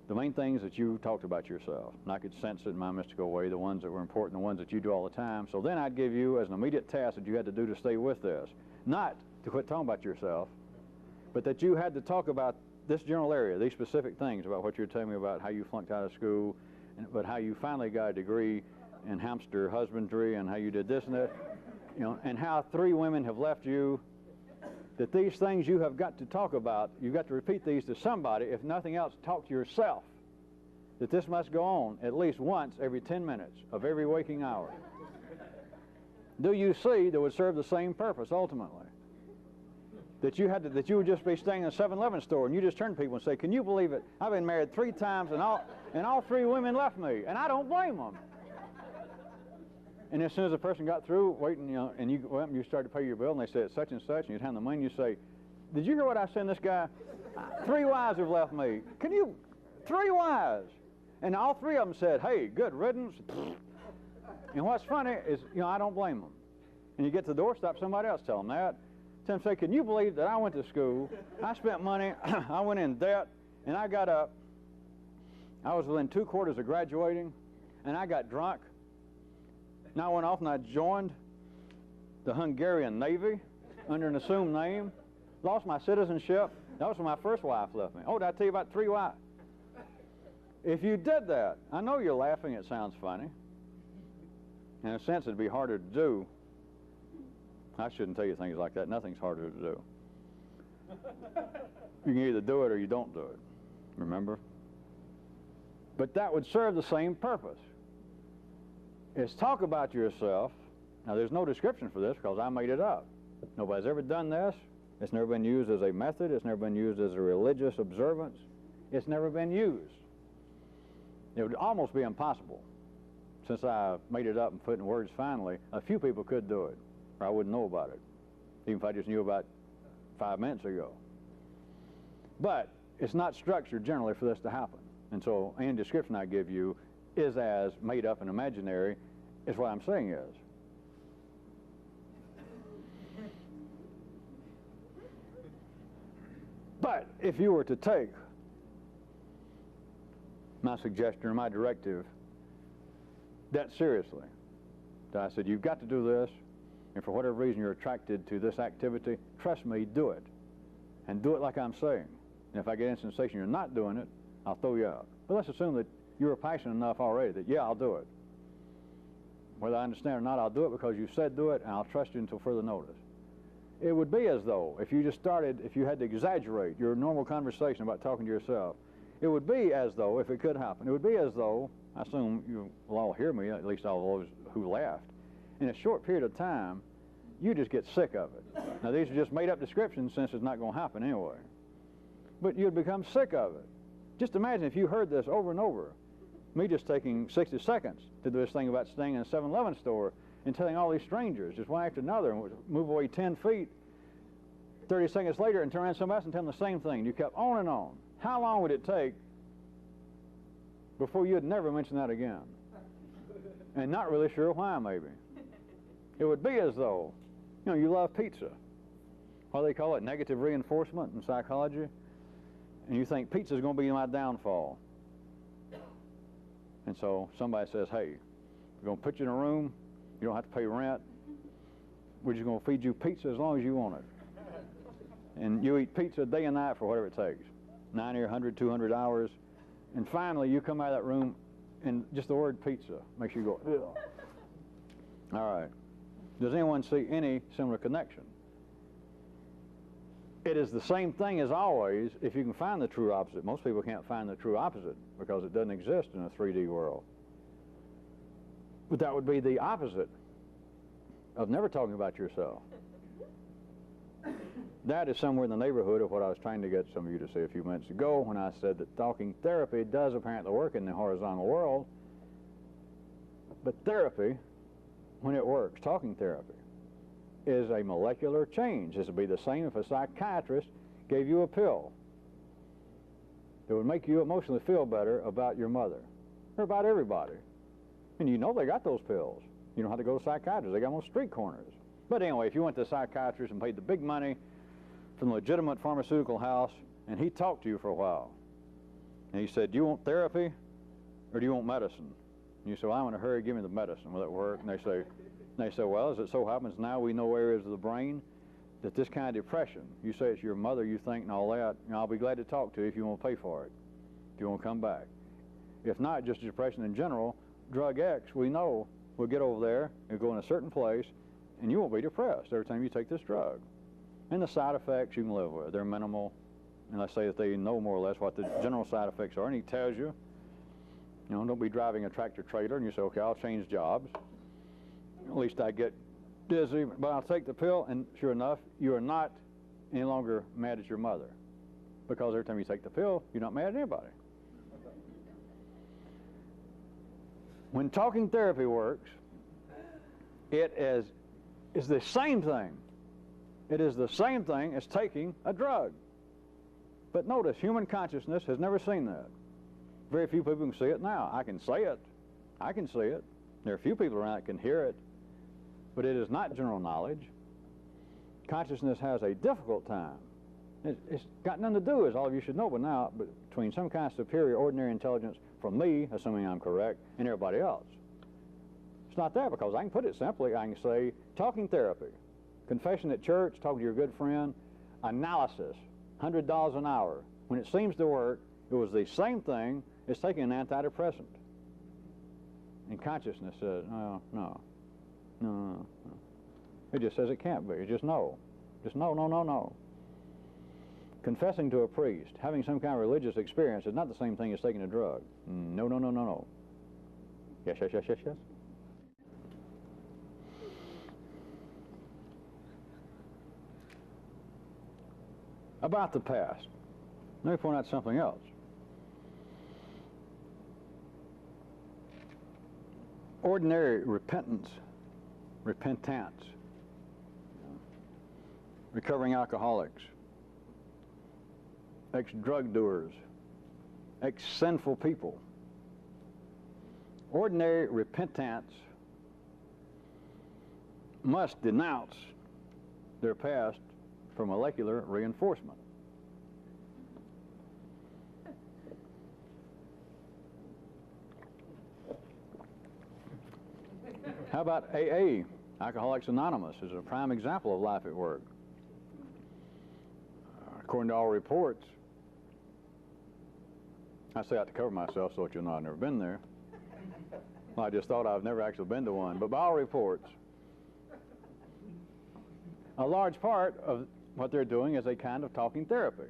The main things that you talked about yourself, and I could sense it in my mystical way, the ones that were important, the ones that you do all the time. So then I'd give you as an immediate task that you had to do to stay with this. Not to quit talking about yourself, but that you had to talk about this general area, these specific things about what you're telling me about how you flunked out of school, but how you finally got a degree in hamster husbandry and how you did this and that, you know, and how 3 women have left you, that these things you have got to talk about, you've got to repeat these to somebody. If nothing else, talk to yourself. That this must go on at least once every 10 minutes of every waking hour. Do you see that would serve the same purpose ultimately? that you would just be staying in a 7-Eleven store and you just turn to people and say, "Can you believe it? I've been married 3 times and all 3 women left me, and I don't blame them." And as soon as the person got through waiting, and you went and you started to pay your bill, and they said such and such, and you'd hand them the money, and you say, "Did you hear what I sent this guy? 3 wives have left me. 3 wives?" And all 3 of them said, "Hey, good riddance." And what's funny is, I don't blame them. And you get to the doorstop, somebody else tell them that. Tell them, say, "Can you believe that I went to school, I spent money, I went in debt, and I got up, I was within 2 quarters of graduating, and I got drunk, and I went off and I joined the Hungarian Navy under an assumed name, lost my citizenship. That was when my first wife left me." Oh, did I tell you about 3 wives? If you did that, I know you're laughing, it sounds funny. In a sense, it'd be harder to do. I shouldn't tell you things like that. Nothing's harder to do. You can either do it or you don't do it, remember? But that would serve the same purpose. It's talk about yourself. Now, there's no description for this because I made it up. Nobody's ever done this. It's never been used as a method. It's never been used as a religious observance. It's never been used. It would almost be impossible. Since I made it up and put in words finally, a few people could do it, or I wouldn't know about it, even if I just knew about 5 minutes ago. But it's not structured generally for this to happen. And so any description I give you is as made up and imaginary as what I'm saying is. But if you were to take my suggestion or my directive that seriously, that I said, "You've got to do this, and for whatever reason you're attracted to this activity, trust me, do it. And do it like I'm saying. And if I get any sensation you're not doing it, I'll throw you out." But let's assume that you're passionate enough already that, yeah, I'll do it. Whether I understand or not, I'll do it because you said do it, and I'll trust you until further notice. It would be as though, if you had to exaggerate your normal conversation about talking to yourself, it would be as though, if it could happen, it would be as though, I assume you will all hear me, at least all those who laughed, in a short period of time, you just get sick of it. Now, these are just made-up descriptions since it's not going to happen anyway. But you'd become sick of it. Just imagine if you heard this over and over, me just taking 60 seconds to do this thing about staying in a 7-Eleven store and telling all these strangers, just one after another, and move away 10 feet, 30 seconds later, and turn around to somebody else and tell them the same thing. You kept on and on. How long would it take before you'd never mention that again? And not really sure why, maybe. It would be as though, you love pizza. What do they call it? Negative reinforcement in psychology. And you think pizza's going to be my downfall. And so somebody says, "Hey, we're going to put you in a room. You don't have to pay rent. We're just going to feed you pizza as long as you want it. And you eat pizza day and night for whatever it takes. 90 or 100, 200 hours. And finally, you come out of that room, and just the word pizza makes you go, ugh." All right. Does anyone see any similar connection? It is the same thing as always if you can find the true opposite. Most people can't find the true opposite because it doesn't exist in a 3D world. But that would be the opposite of never talking about yourself. That is somewhere in the neighborhood of what I was trying to get some of you to say a few minutes ago when I said that talking therapy does apparently work in the horizontal world. But therapy, when it works, talking therapy, is a molecular change. This would be the same if a psychiatrist gave you a pill. It would make you emotionally feel better about your mother or about everybody. And they got those pills. You don't have to go to psychiatrists. They got them on street corners. But anyway, if you went to a psychiatrist and paid the big money from a legitimate pharmaceutical house, and he talked to you for a while, and he said, "Do you want therapy or do you want medicine?" And you say, "Well, I'm in a hurry, give me the medicine. Will it work?" And they say, "Well, as it so happens now we know areas of the brain that this kind of depression," you say it's your mother, you think, and all that, I'll be glad to talk to you if you want to pay for it, if you want to come back. If not, just depression in general, drug X, we know, we'll get over there and go in a certain place, and you won't be depressed every time you take this drug. And the side effects you can live with. They're minimal. And let's say that they know more or less what the general side effects are, and he tells you, don't be driving a tractor trailer, and you say, "Okay, I'll change jobs. At least I get dizzy, but I'll take the pill," and sure enough, you are not any longer mad at your mother, because every time you take the pill, you're not mad at anybody. When talking therapy works, it is the same thing. It is the same thing as taking a drug. But notice, human consciousness has never seen that. Very few people can see it now. I can say it. I can see it. There are a few people around that can hear it. But it is not general knowledge. Consciousness has a difficult time. It's got nothing to do, as all of you should know by now, between some kind of superior ordinary intelligence from me, assuming I'm correct, and everybody else. It's not there, because I can put it simply. I can say talking therapy, confession at church, talking to your good friend, analysis, $100 an hour. When it seems to work, it was the same thing as taking an antidepressant. And consciousness says, no. It just says it can't be. It's just no. Just no. Confessing to a priest, having some kind of religious experience is not the same thing as taking a drug. No. Yes. About the past, let me point out something else. Ordinary repentance, recovering alcoholics, ex-drug doers, ex-sinful people. Ordinary repentance must denounce their past for molecular reinforcement. How about AA, Alcoholics Anonymous, is a prime example of life at work. According to all reports, I say that to cover myself so that you'll know I've never been there. Well, I just thought I've never actually been to one, but by all reports, a large part of what they're doing is a kind of talking therapy.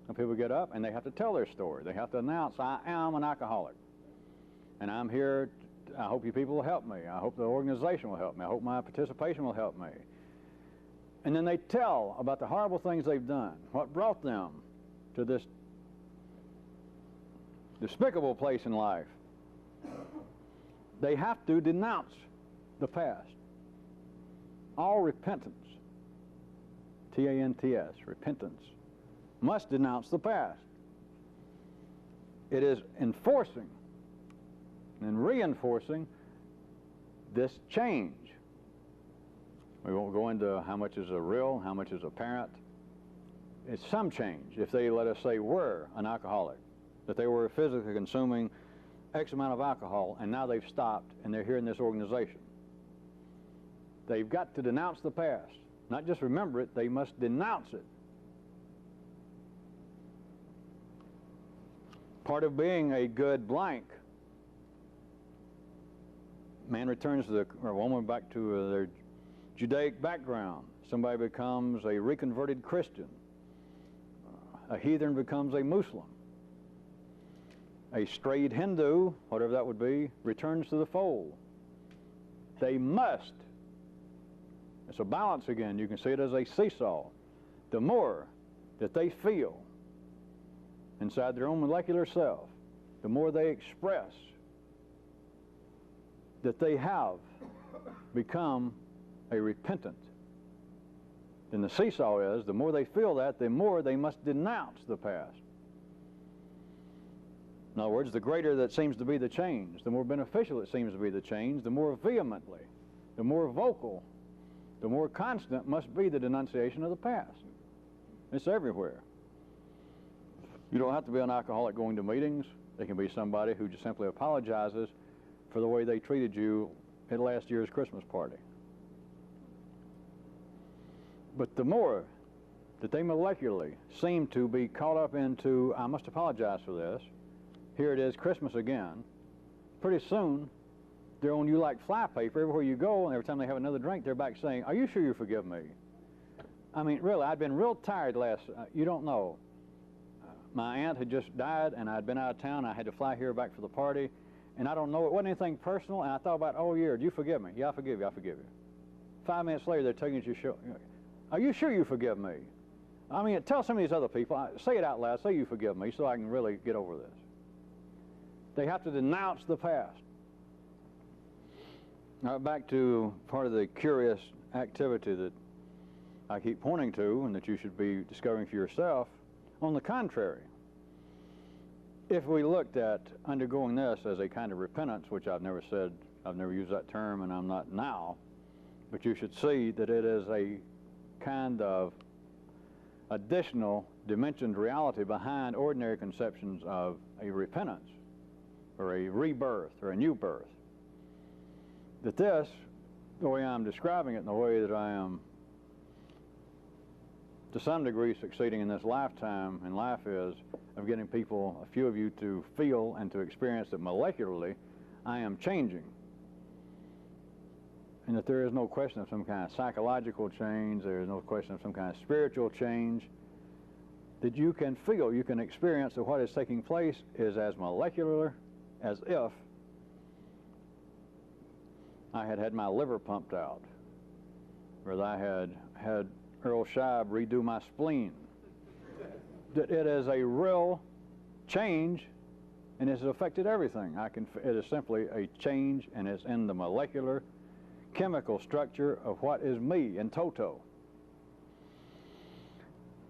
And people get up and they have to tell their story. They have to announce, I am an alcoholic, and I'm here. I hope you people will help me. I hope the organization will help me. I hope my participation will help me. And then they tell about the horrible things they've done, what brought them to this despicable place in life. They have to denounce the past. All repentance, T-A-N-T-S, repentance, must denounce the past. It is enforcing and reinforcing this change. We won't go into how much is a real, how much is apparent. It's some change. If they, let us say, were an alcoholic, that they were physically consuming X amount of alcohol, and now they've stopped, and they're here in this organization. They've got to denounce the past. Not just remember it, they must denounce it. Part of being a good blank, man returns to or woman back to their Judaic background. Somebody becomes a reconverted Christian. A heathen becomes a Muslim. A strayed Hindu, whatever that would be, returns to the fold. They must. It's a balance again. You can see it as a seesaw. The more that they feel inside their own molecular self, the more they express that they have become a repentant. Then the seesaw is, the more they feel that, the more they must denounce the past. In other words, the greater that seems to be the change, the more beneficial it seems to be the change, the more vehemently, the more vocal, the more constant must be the denunciation of the past. It's everywhere. You don't have to be an alcoholic going to meetings. They can be somebody who just simply apologizes for the way they treated you at last year's Christmas party. But the more that they molecularly seem to be caught up into, I must apologize for this, here it is, Christmas again, pretty soon they're on you like flypaper everywhere you go, and every time they have another drink, they're back saying, are you sure you forgive me? I mean, really, I'd been real tired you don't know. My aunt had just died, and I'd been out of town. I had to fly here back for the party, and I don't know, it wasn't anything personal, and I thought about, oh, yeah, do you forgive me? Yeah, I forgive you. 5 minutes later, they're taking you to show, are you sure you forgive me? I mean, tell some of these other people, say it out loud, say you forgive me so I can really get over this. They have to denounce the past. Now, back to part of the curious activity that I keep pointing to and that you should be discovering for yourself. On the contrary, if we looked at undergoing this as a kind of repentance, which I've never said, I've never used that term and I'm not now, but you should see that it is a kind of additional dimensioned reality behind ordinary conceptions of a repentance or a rebirth or a new birth. That this, the way I'm describing it and the way that I am to some degree succeeding in this lifetime and life is of getting people, a few of you, to feel and to experience that molecularly I am changing. And that there is no question of some kind of psychological change, there is no question of some kind of spiritual change, that you can feel, you can experience that what is taking place is as molecular as if I had had my liver pumped out, or that I had had Earl Scheib redo my spleen. That it is a real change and it's affected everything. It is simply a change and it's in the molecular chemical structure of what is me in toto.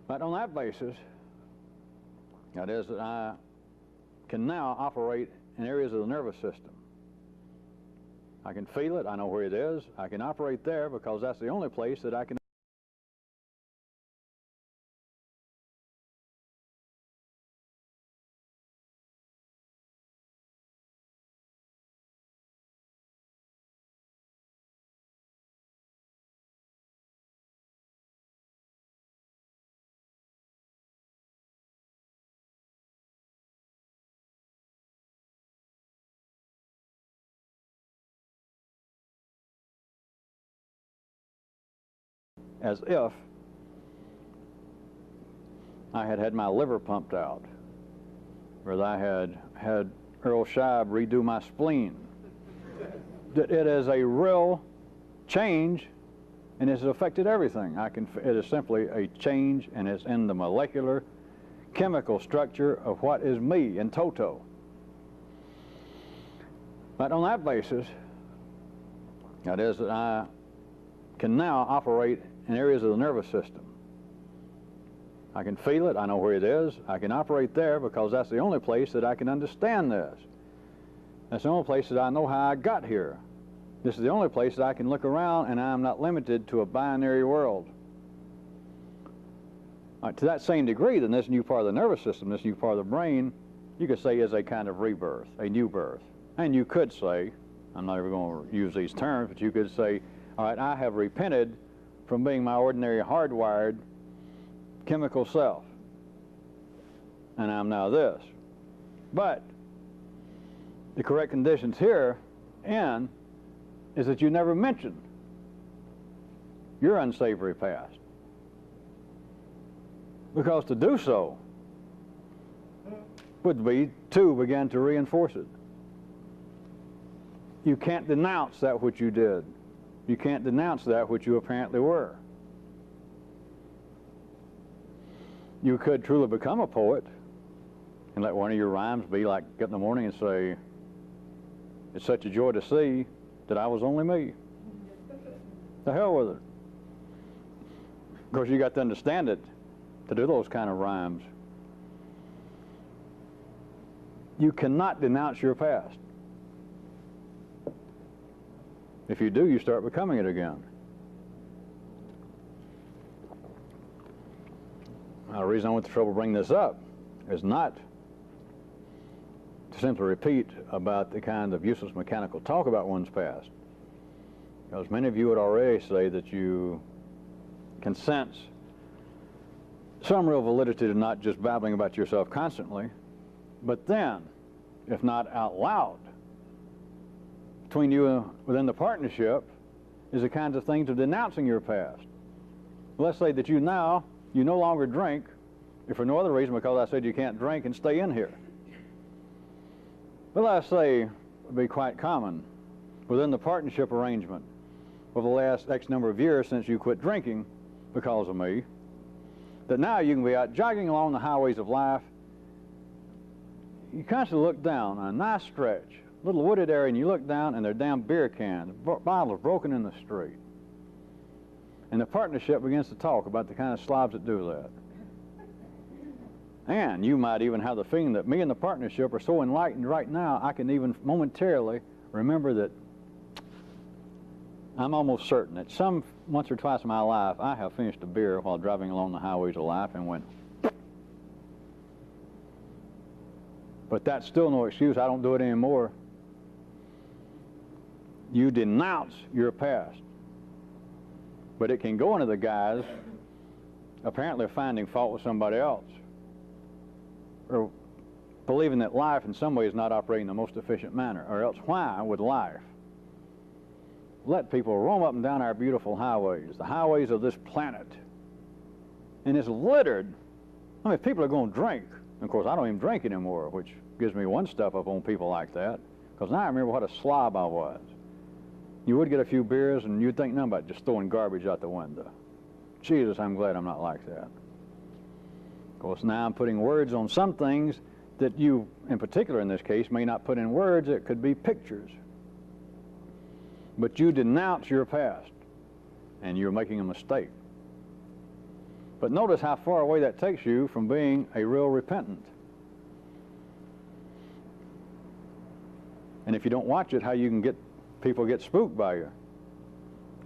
But on that basis, that is that I can now operate in areas of the nervous system. I can feel it, I know where it is, I can operate there because that's the only place that I can as if I had had my liver pumped out, or that I had had Earl Scheib redo my spleen. That it is a real change and it's affected everything. It is simply a change and it's in the molecular chemical structure of what is me in toto. But on that basis, that is that I can now operate in areas of the nervous system. I can feel it, I know where it is, I can operate there because that's the only place that I can understand this. That's the only place that I know how I got here. This is the only place that I can look around and I'm not limited to a binary world. To that same degree, then this new part of the nervous system, this new part of the brain, you could say is a kind of rebirth, a new birth. And you could say, I'm not ever going to use these terms, but you could say, all right, I have repented from being my ordinary hardwired chemical self, and I'm now this. But the correct conditions here in is that you never mention your unsavory past, because to do so would be to begin to reinforce it. You can't denounce that which you did. You can't denounce that which you apparently were. You could truly become a poet and let one of your rhymes be like, get in the morning and say, it's such a joy to see that I was only me. The hell with it. Of course, you got to understand it to do those kind of rhymes. You cannot denounce your past. If you do, you start becoming it again. Now, the reason I went to trouble bringing this up is not to simply repeat about the kind of useless mechanical talk about one's past, because many of you would already say that you can sense some real validity to not just babbling about yourself constantly, but then, if not out loud, between you within the partnership is the kinds of things of denouncing your past. Let's say that you no longer drink, if for no other reason because I said you can't drink and stay in here. But let's say it would be quite common within the partnership arrangement over the last X number of years since you quit drinking because of me, that now you can be out jogging along the highways of life. You constantly look down on a nice stretch, little wooded area, and you look down and there are damn beer cans, bottles broken in the street. And the partnership begins to talk about the kind of slobs that do that. And you might even have the feeling that me and the partnership are so enlightened right now, I can even momentarily remember that I'm almost certain that once or twice in my life, I have finished a beer while driving along the highways of life and went, but that's still no excuse. I don't do it anymore. You denounce your past. But it can go into the guise apparently finding fault with somebody else, or believing that life in some way is not operating in the most efficient manner, or else why would life let people roam up and down our beautiful highways, the highways of this planet, and it's littered. I mean, people are going to drink. Of course, I don't even drink anymore, which gives me one step up on people like that, because now I remember what a slob I was. You would get a few beers, and you'd think nothing about just throwing garbage out the window. Jesus, I'm glad I'm not like that. Of course, now I'm putting words on some things that you, in particular in this case, may not put in words. It could be pictures. But you denounce your past, and you're making a mistake. But notice how far away that takes you from being a real repentant. And if you don't watch it, how you can get people get spooked by you,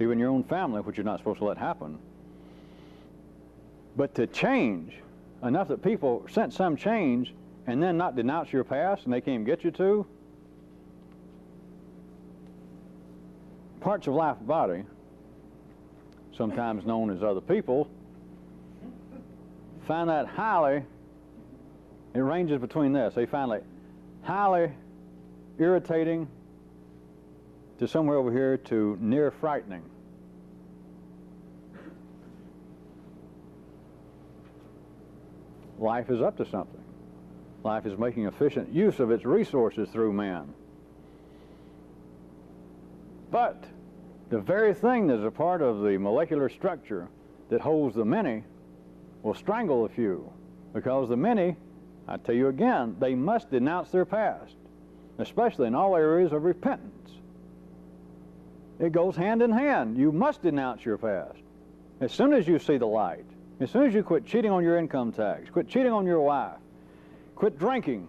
even your own family, which you're not supposed to let happen. But to change enough that people sense some change and then not denounce your past and they can't even get you to, parts of life body, sometimes known as other people, find that highly, it ranges between this. They find it highly irritating to somewhere over here to near frightening. Life is up to something. Life is making efficient use of its resources through man. But the very thing that's a part of the molecular structure that holds the many will strangle the few, because the many, I tell you again, they must denounce their past, especially in all areas of repentance. It goes hand in hand. You must denounce your past. As soon as you see the light, as soon as you quit cheating on your income tax, quit cheating on your wife, quit drinking,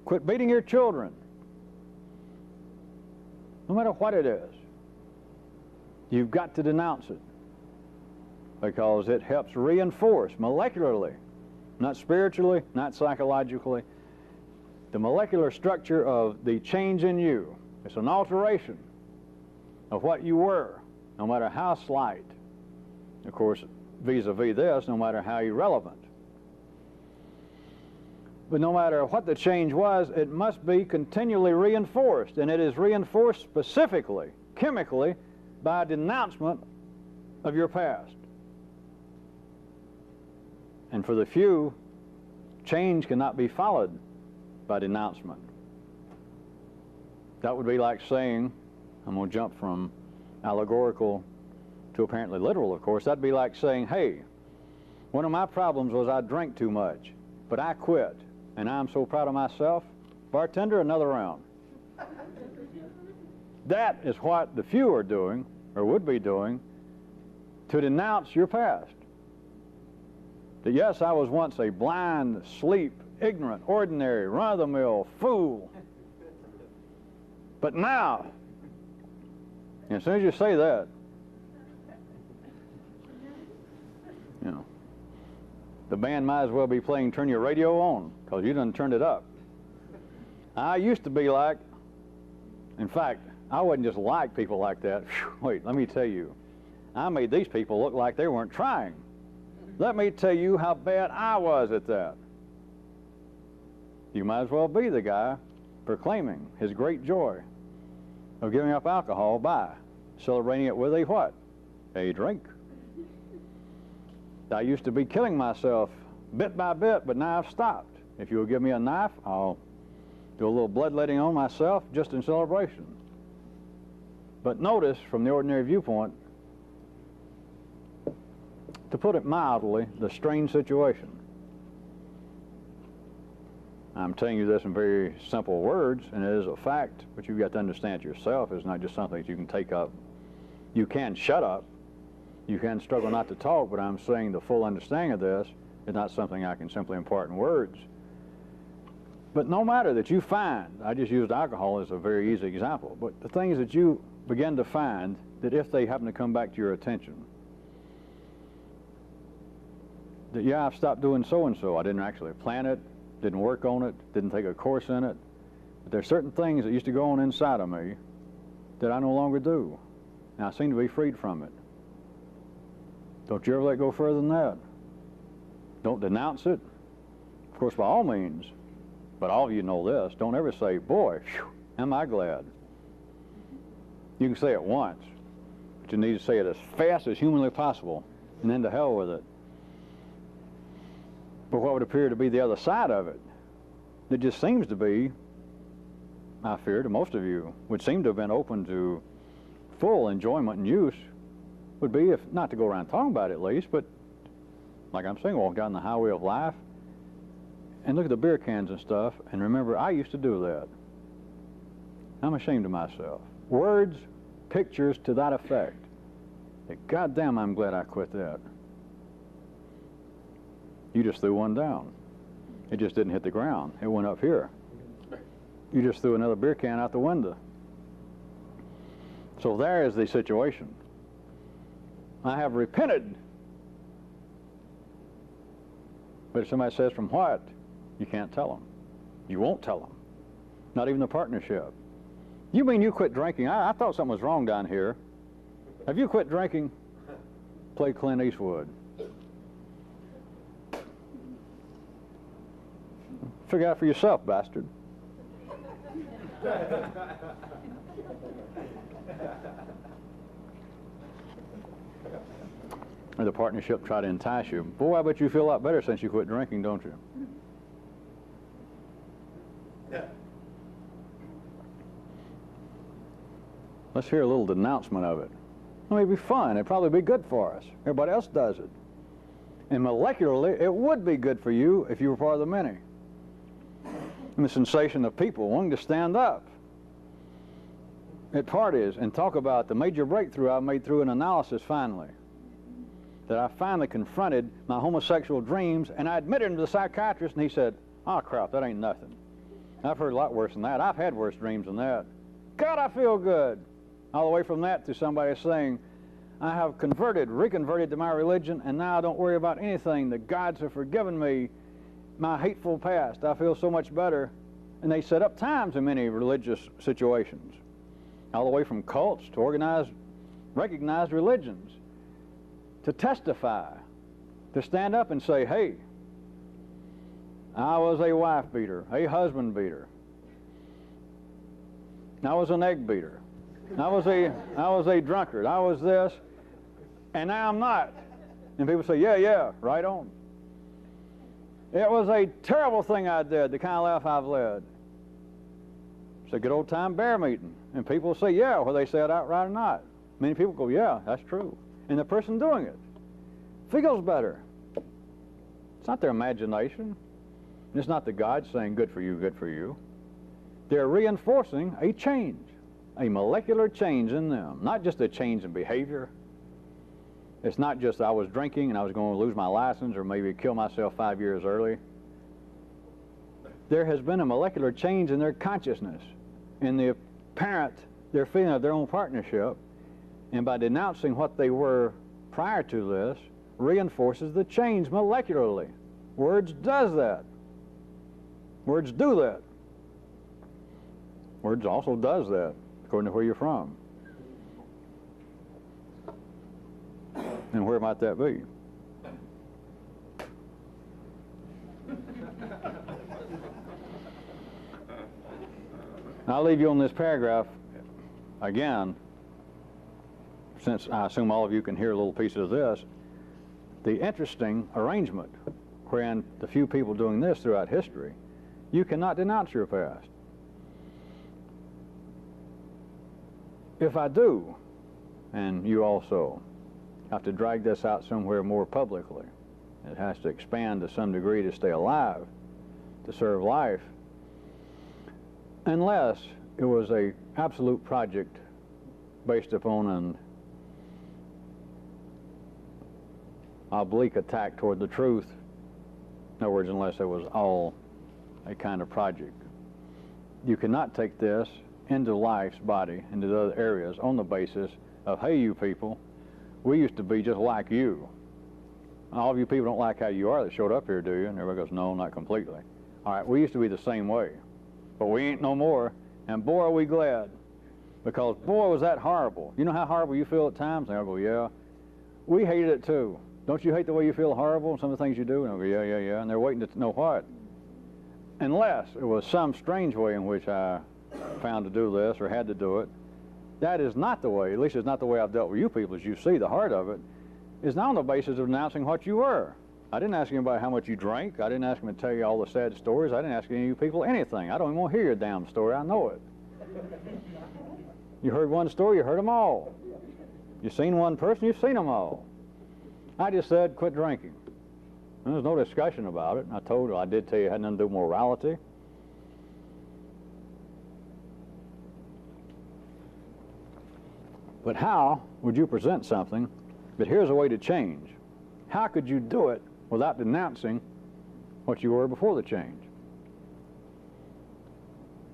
quit beating your children, no matter what it is, you've got to denounce it, because it helps reinforce molecularly, not spiritually, not psychologically, the molecular structure of the change in you. It's an alteration of what you were, no matter how slight. Of course, vis-a-vis this, no matter how irrelevant. But no matter what the change was, it must be continually reinforced, and it is reinforced specifically, chemically, by denouncement of your past. And for the few, change cannot be followed by denouncement. That would be like saying, I'm going to jump from allegorical to apparently literal, of course. That'd be like saying, hey, one of my problems was I drank too much, but I quit, and I'm so proud of myself. Bartender, another round. That is what the few are doing, or would be doing, to denounce your past. That yes, I was once a blind, sleep, ignorant, ordinary, run-of-the-mill fool. But now, as soon as you say that, you know, the band might as well be playing Turn Your Radio On, because you done turned it up. I used to be like, in fact, I wasn't just like people like that. Wait, let me tell you, I made these people look like they weren't trying. Let me tell you how bad I was at that. You might as well be the guy proclaiming his great joy of giving up alcohol by celebrating it with a what? A drink. I used to be killing myself bit by bit, but now I've stopped. If you'll give me a knife, I'll do a little bloodletting on myself just in celebration. But notice, from the ordinary viewpoint, to put it mildly, the strange situation. I'm telling you this in very simple words, and it is a fact, but you've got to understand it yourself. It's not just something that you can take up. You can shut up. You can struggle not to talk, but I'm saying the full understanding of this is not something I can simply impart in words. But no matter that you find, I just used alcohol as a very easy example, but the things that you begin to find that if they happen to come back to your attention, that yeah, I've stopped doing so-and-so. I didn't actually plan it, didn't work on it, didn't take a course in it. But there's certain things that used to go on inside of me that I no longer do. And I seem to be freed from it. Don't you ever let go further than that. Don't denounce it. Of course, by all means. But all of you know this. Don't ever say, boy, phew, am I glad. You can say it once, but you need to say it as fast as humanly possible, and then to hell with it. But what would appear to be the other side of it, that just seems to be, I fear, to most of you, would seem to have been open to full enjoyment and use, would be, if not to go around talking about it at least, but like I'm saying, walk down the highway of life and look at the beer cans and stuff, and remember, I used to do that. I'm ashamed of myself. Words, pictures to that effect. That goddamn, I'm glad I quit that. You just threw one down. It just didn't hit the ground. It went up here. You just threw another beer can out the window. So there is the situation. I have repented. But if somebody says from what, you can't tell them. You won't tell them. Not even the partnership. You mean you quit drinking? I thought something was wrong down here. Have you quit drinking? Play Clint Eastwood. Figure out for yourself, bastard. Or the partnership try to entice you. Boy, I bet you feel a lot better since you quit drinking, don't you? Let's hear a little denouncement of it. It may be fun. It'd probably be good for us. Everybody else does it. And molecularly, it would be good for you if you were part of the many. And the sensation of people wanting to stand up at parties and talk about the major breakthrough I made through an analysis finally. That I finally confronted my homosexual dreams, and I admitted them to the psychiatrist, and he said, oh crap, that ain't nothing. I've heard a lot worse than that. I've had worse dreams than that. God, I feel good. All the way from that to somebody saying, I have reconverted to my religion, and now I don't worry about anything. The gods have forgiven me my hateful past. I feel so much better. And they set up times in many religious situations, all the way from cults to organized, recognized religions, to testify, to stand up and say, hey, I was a wife beater, a husband beater. I was an egg beater. I was a drunkard. I was this, and now I'm not. And people say, yeah, right on. It was a terrible thing I did, the kind of life I've led. It's a good old time bear meeting. And people say, yeah, whether they say it outright or not. Many people go, yeah, that's true. And the person doing it feels better. It's not their imagination. It's not the God saying, good for you, good for you. They're reinforcing a change, a molecular change in them, not just a change in behavior. It's not just I was drinking and I was going to lose my license or maybe kill myself 5 years early. There has been a molecular change in their consciousness, in the apparent, their feeling of their own partnership, and by denouncing what they were prior to this, reinforces the change molecularly. Words does that. Words do that. Words also does that, according to where you're from. And where might that be? I'll leave you on this paragraph again, since I assume all of you can hear a little piece of this. The interesting arrangement wherein the few people doing this throughout history, you cannot denounce your past. If I do, and you also, have to drag this out somewhere more publicly. It has to expand to some degree to stay alive, to serve life, unless it was a absolute project based upon an oblique attack toward the truth. In other words, unless it was all a kind of project. You cannot take this into life's body, into the other areas, on the basis of, hey, you people, we used to be just like you. All of you people don't like how you are that showed up here, do you? And everybody goes, no, not completely. All right, we used to be the same way, but we ain't no more, and boy, are we glad, because boy, was that horrible. You know how horrible you feel at times? And I go, yeah. We hated it too. Don't you hate the way you feel horrible and some of the things you do? And I go, yeah, yeah, yeah. And they're waiting to know what. Unless it was some strange way in which I found to do this or had to do it. That is not the way, at least it's not the way I've dealt with you people, as you see. The heart of it is not on the basis of announcing what you were. I didn't ask anybody how much you drank. I didn't ask them to tell you all the sad stories. I didn't ask any of you people anything. I don't even want to hear your damn story. I know it. You heard one story, you heard them all. You seen one person, you've seen them all. I just said, quit drinking. And there's no discussion about it. I did tell you it had nothing to do with morality. But how would you present something that here's a way to change? How could you do it without denouncing what you were before the change?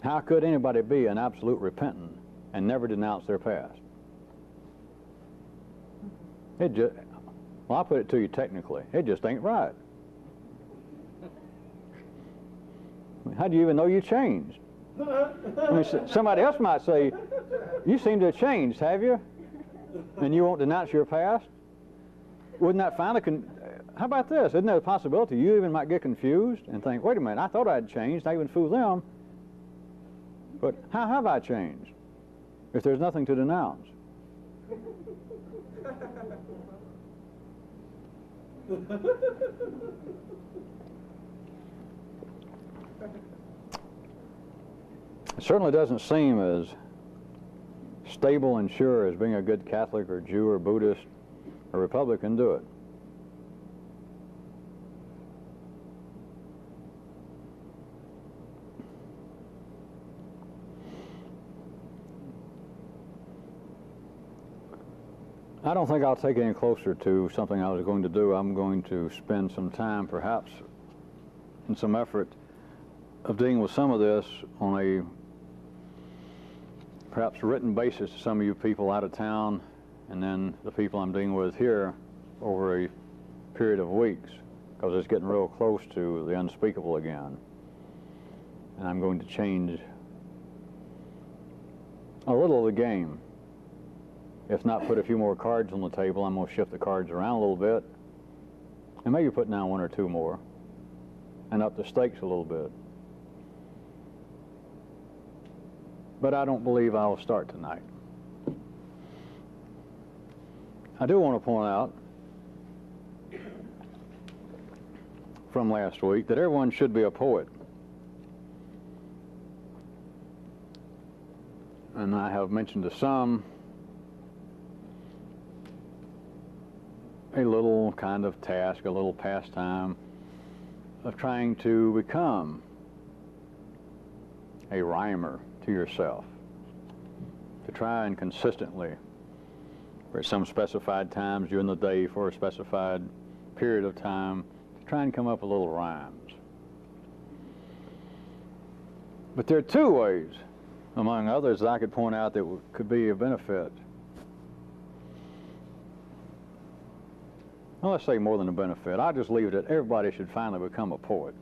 How could anybody be an absolute repentant and never denounce their past? Well, I'll put it to you technically. It just ain't right. How do you even know you changed? I mean, somebody else might say, you seem to have changed, have you? And you won't denounce your past? Wouldn't that finally, how about this? Isn't there a possibility you even might get confused and think, wait a minute, I thought I'd changed, I even fooled them, but how have I changed if there's nothing to denounce? It certainly doesn't seem as stable and sure as being a good Catholic or Jew or Buddhist or Republican do it. I don't think I'll take it any closer to something I was going to do. I'm going to spend some time, perhaps, in some effort of dealing with some of this on a perhaps written basis to some of you people out of town, and then the people I'm dealing with here over a period of weeks, because it's getting real close to the unspeakable again. And I'm going to change a little of the game. If not put a few more cards on the table, I'm going to shift the cards around a little bit and maybe put down one or two more and up the stakes a little bit. But I don't believe I'll start tonight. I do want to point out from last week that everyone should be a poet. And I have mentioned to some a little kind of task, a little pastime of trying to become a rhymer to yourself, to try and consistently, for some specified times during the day for a specified period of time, to try and come up with little rhymes. But there are two ways, among others, that I could point out that could be of benefit. Well, let's say more than a benefit. I'll just leave it at everybody should finally become a poet.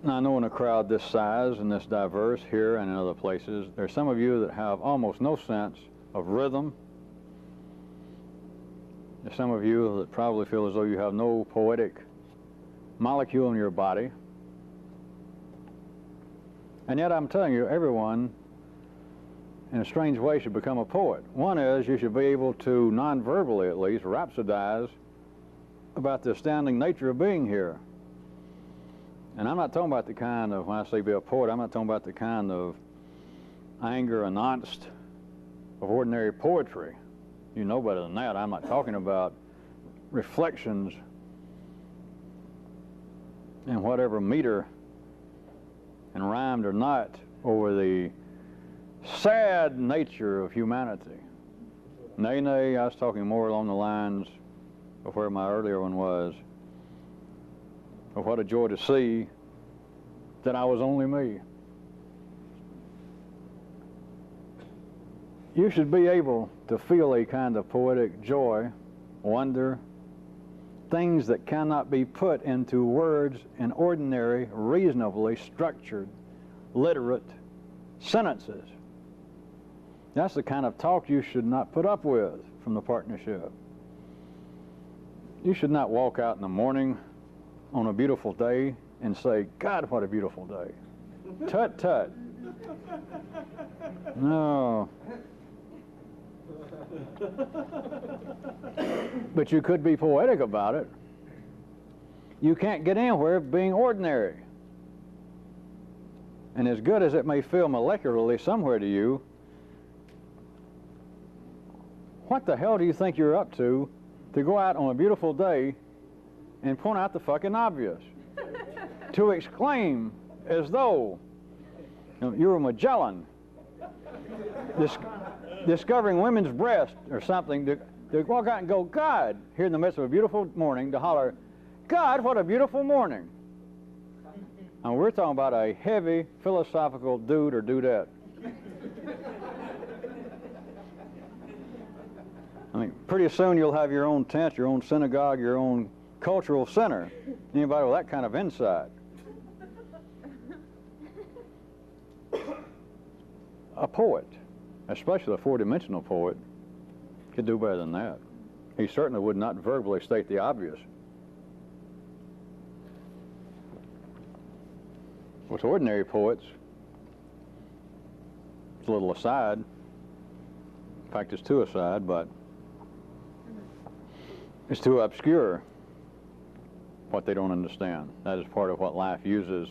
Now, I know in a crowd this size and this diverse here and in other places, there's some of you that have almost no sense of rhythm. There's some of you that probably feel as though you have no poetic molecule in your body. And yet I'm telling you, everyone in a strange way should become a poet. One is you should be able to, non-verbally at least, rhapsodize about the astounding nature of being here. And I'm not talking about the kind of, when I say be a poet, I'm not talking about the kind of anger and angst of ordinary poetry. You know better than that. I'm not talking about reflections in whatever meter, and rhymed or not, over the sad nature of humanity. Nay, nay, I was talking more along the lines of where my earlier one was, of what a joy to see that I was only me. You should be able to feel a kind of poetic joy, wonder, things that cannot be put into words in ordinary, reasonably structured, literate sentences. That's the kind of talk you should not put up with from the partnership. You should not walk out in the morning on a beautiful day and say, God, what a beautiful day. Tut, tut. No. But you could be poetic about it. You can't get anywhere being ordinary. And as good as it may feel molecularly somewhere to you, what the hell do you think you're up to go out on a beautiful day and point out the fucking obvious? To exclaim as though you're a Magellan discovering women's breasts or something, to walk out and go, God, here in the midst of a beautiful morning, to holler, God, what a beautiful morning. And we're talking about a heavy philosophical dude or dudette. I mean, pretty soon you'll have your own tent, your own synagogue, your own cultural center. Anybody with that kind of insight? A poet, especially a four-dimensional poet, could do better than that. He certainly would not verbally state the obvious. With ordinary poets, it's a little aside. In fact, it's too aside, but it's too obscure what they don't understand. That is part of what life uses.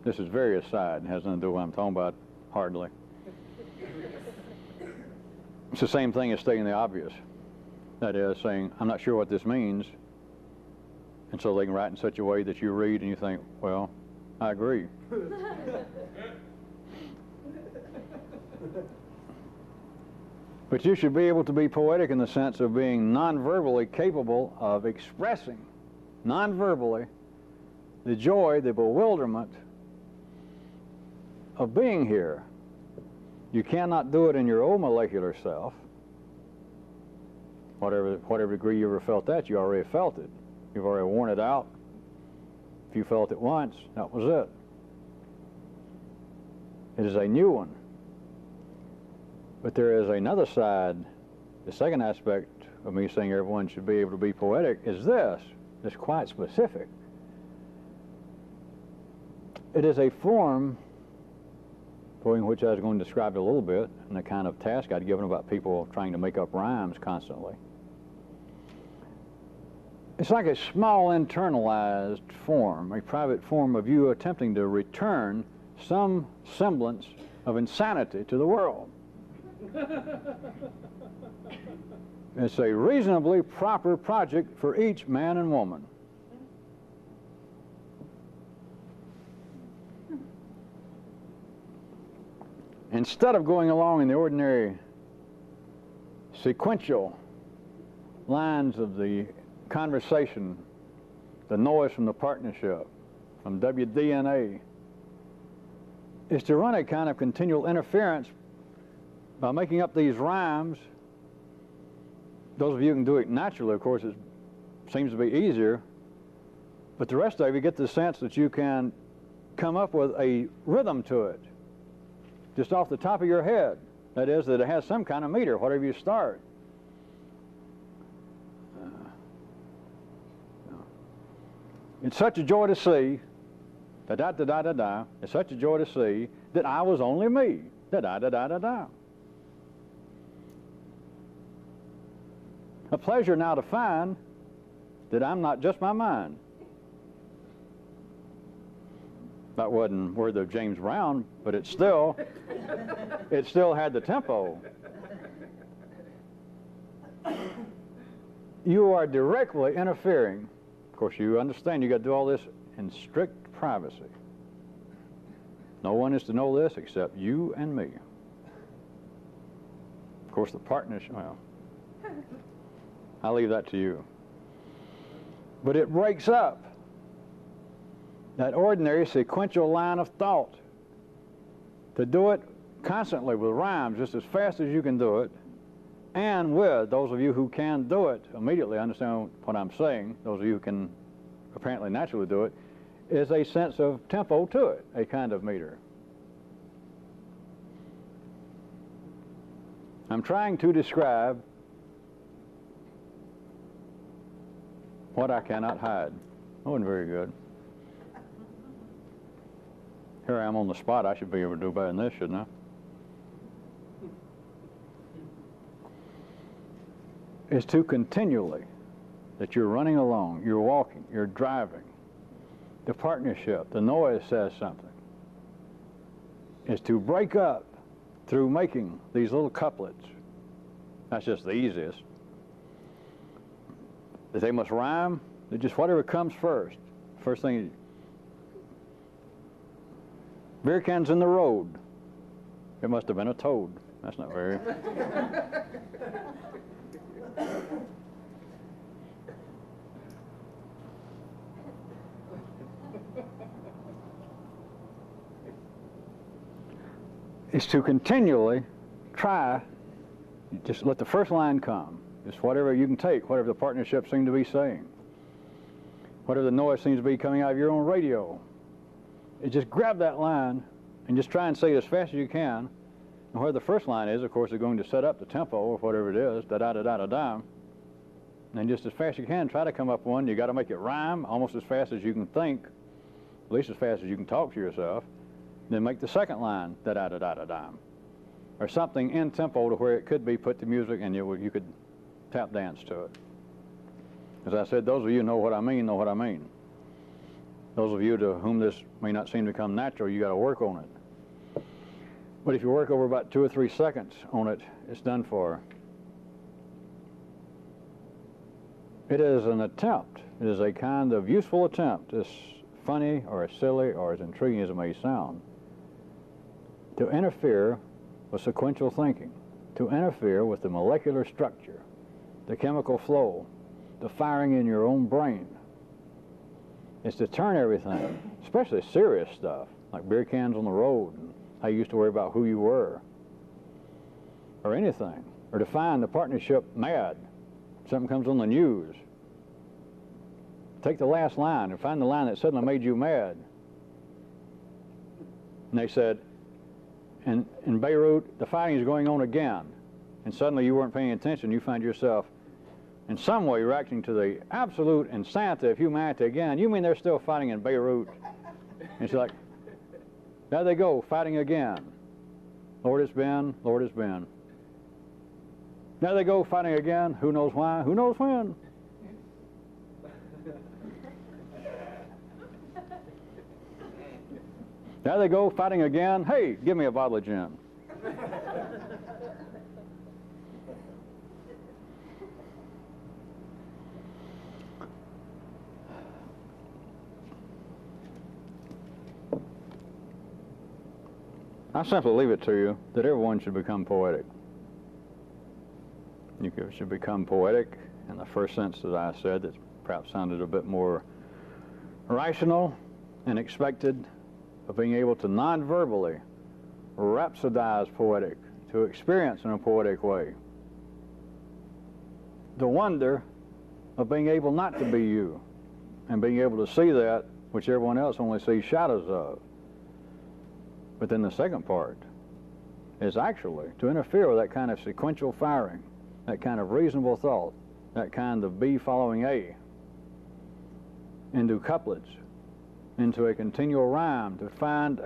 This is very aside. It has nothing to do with what I'm talking about, hardly. It's the same thing as stating the obvious. That is, saying, I'm not sure what this means, and so they can write in such a way that you read and you think, well, I agree. But you should be able to be poetic in the sense of being non-verbally capable of expressing, non-verbally, the joy, the bewilderment of being here. You cannot do it in your own molecular self. Whatever degree you ever felt that, you already felt it. You've already worn it out. If you felt it once, that was it. It is a new one. But there is another side. The second aspect of me saying everyone should be able to be poetic is this. It's quite specific. It is a form for which I was going to describe it a little bit, and the kind of task I'd given about people trying to make up rhymes constantly. It's like a small internalized form, a private form of you attempting to return some semblance of insanity to the world. It's a reasonably proper project for each man and woman. Instead of going along in the ordinary sequential lines of the conversation, the noise from the partnership, from WDNA, is to run a kind of continual interference by making up these rhymes. Those of you who can do it naturally, of course, it seems to be easier, but the rest of you get the sense that you can come up with a rhythm to it, just off the top of your head. That is, that it has some kind of meter, whatever you start. It's such a joy to see, da-da-da-da-da-da, it's such a joy to see that I was only me, da-da-da-da-da-da. A pleasure now to find that I'm not just my mind. That wasn't worthy of James Brown, but it still had the tempo. you are directly interfering. Of course, you understand you got to do all this in strict privacy. No one is to know this except you and me. Of course, the partners, well, I'll leave that to you. But it breaks up that ordinary sequential line of thought. To do it constantly with rhymes just as fast as you can do it, and with those of you who can do it immediately understand what I'm saying, those of you who can apparently naturally do it, is a sense of tempo to it, a kind of meter. I'm trying to describe what I cannot hide. That wasn't very good. Here I am on the spot. I should be able to do better than this, shouldn't I? Is to continually, that you're running along, you're walking, you're driving, the partnership, the noise says something, is to break up through making these little couplets. That's just the easiest. That they must rhyme, that just whatever comes first. First thing, beer cans in the road. It must have been a toad. That's not very... is to continually try, just let the first line come. Just whatever you can take, whatever the partnership seems to be saying, whatever the noise seems to be coming out of your own radio. You just grab that line and just try and say it as fast as you can. And where the first line is, of course, they're going to set up the tempo of whatever it is, da-da-da-da-da-da. And just as fast as you can, try to come up one. You got to make it rhyme almost as fast as you can think, at least as fast as you can talk to yourself. Then make the second line da-da-da-da-da-da, or something in tempo to where it could be put to music and you could tap dance to it. As I said, those of you who know what I mean know what I mean. Those of you to whom this may not seem to come natural, you got to work on it. But if you work over about 2 or 3 seconds on it, it's done for. It is an attempt. It is a kind of useful attempt, as funny or as silly or as intriguing as it may sound, to interfere with sequential thinking, to interfere with the molecular structure, the chemical flow, the firing in your own brain. It's to turn everything, especially serious stuff, like beer cans on the road, and how you used to worry about who you were, or anything, or to find the partnership mad. Something comes on the news. Take the last line and find the line that suddenly made you mad. And they said, in Beirut, the fighting is going on again. And suddenly you weren't paying attention. You find yourself in some way reacting to the absolute insanity of humanity again. You mean they're still fighting in Beirut? And it's like, there they go, fighting again. Lord, it's been, Lord, it's been. There they go, fighting again. Who knows why? Who knows when? There they go, fighting again. Hey, give me a bottle of gin. I simply leave it to you that everyone should become poetic. You should become poetic in the first sense that I said, that perhaps sounded a bit more rational and expected, of being able to non-verbally rhapsodize poetic, to experience in a poetic way. The wonder of being able not to be you, and being able to see that which everyone else only sees shadows of. But then the second part is actually to interfere with that kind of sequential firing, that kind of reasonable thought, that kind of B following A, into couplets, into a continual rhyme, to find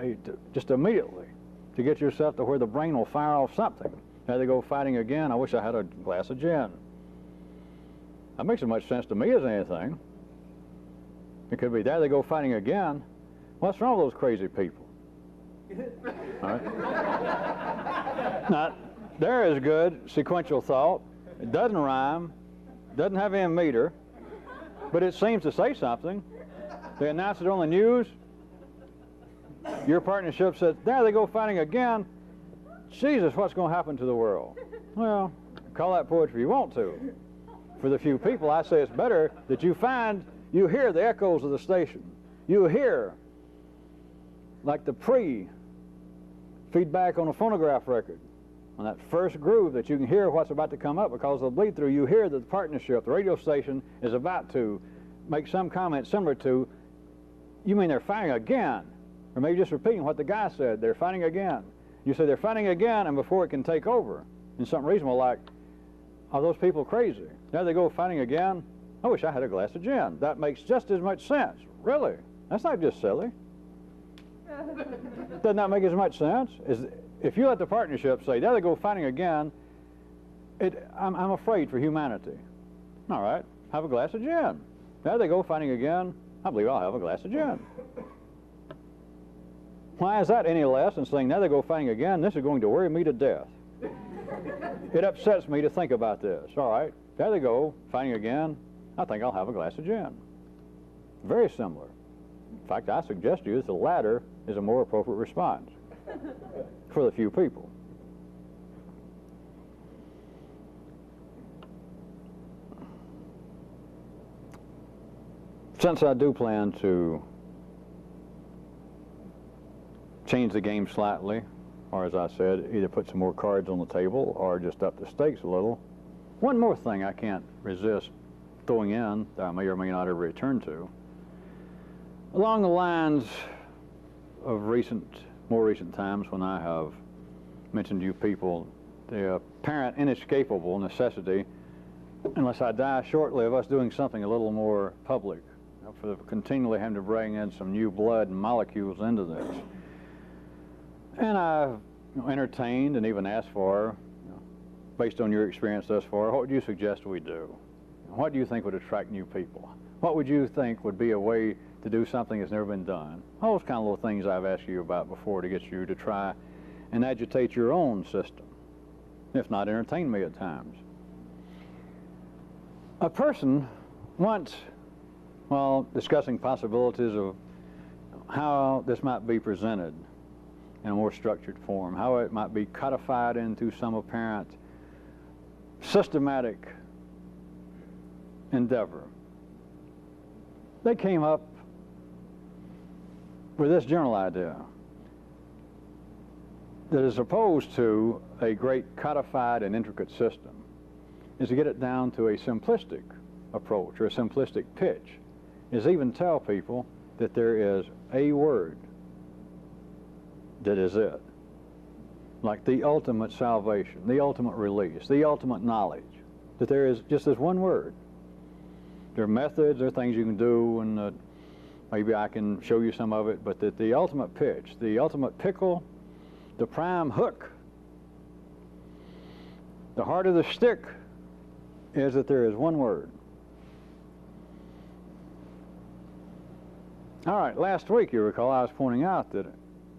just immediately, to get yourself to where the brain will fire off something. There they go, fighting again. I wish I had a glass of gin. That makes as much sense to me as anything. It could be, there they go, fighting again. What's wrong with those crazy people? All right. Now, there is good sequential thought. It doesn't rhyme. Doesn't have any meter, but it seems to say something. They announce it on the news. Your partnership says, there they go fighting again. Jesus, what's going to happen to the world? Well, call that poetry if you want to. For the few people, I say it's better that you hear the echoes of the station. You hear, like the pre-feedback on a phonograph record, on that first groove that you can hear what's about to come up because of the bleed through. You hear that the partnership, the radio station, is about to make some comment similar to, you mean they're fighting again? Or maybe just repeating what the guy said, they're fighting again. You say they're fighting again, and before it can take over, in something reasonable like, are those people crazy? There they go fighting again. I wish I had a glass of gin. That makes just as much sense. Really? That's not just silly. Doesn't that make as much sense? If you let the partnership say, there they go fighting again, I'm afraid for humanity. All right, have a glass of gin. There they go fighting again. I believe I'll have a glass of gin. Why is that any less than saying, there they go fighting again, this is going to worry me to death? It upsets me to think about this. All right, there they go fighting again. I think I'll have a glass of gin. Very similar. In fact, I suggest to you that the latter is a more appropriate response for the few people. Since I do plan to change the game slightly, or as I said, either put some more cards on the table or just up the stakes a little, one more thing I can't resist throwing in that I may or may not ever return to. Along the lines of more recent times when I have mentioned to you people the apparent inescapable necessity, unless I die shortly, of us doing something a little more public, for continually having to bring in some new blood and molecules into this. And I've entertained and even asked for, based on your experience thus far, what would you suggest we do? What do you think would attract new people? What would you think would be a way to do something that's never been done? All those kind of little things I've asked you about before to get you to try and agitate your own system, if not entertain me at times. A person once, while discussing possibilities of how this might be presented in a more structured form, how it might be codified into some apparent systematic endeavor, they came up with this general idea that as opposed to a great codified and intricate system is to get it down to a simplistic approach or a simplistic pitch, is even tell people that there is a word that is it, like the ultimate salvation, the ultimate release, the ultimate knowledge, that there is just this one word. There are methods, there are things you can do, and maybe I can show you some of it, but that the ultimate pitch, the ultimate pickle, the prime hook, the heart of the stick is that there is one word. All right, last week, you recall, I was pointing out that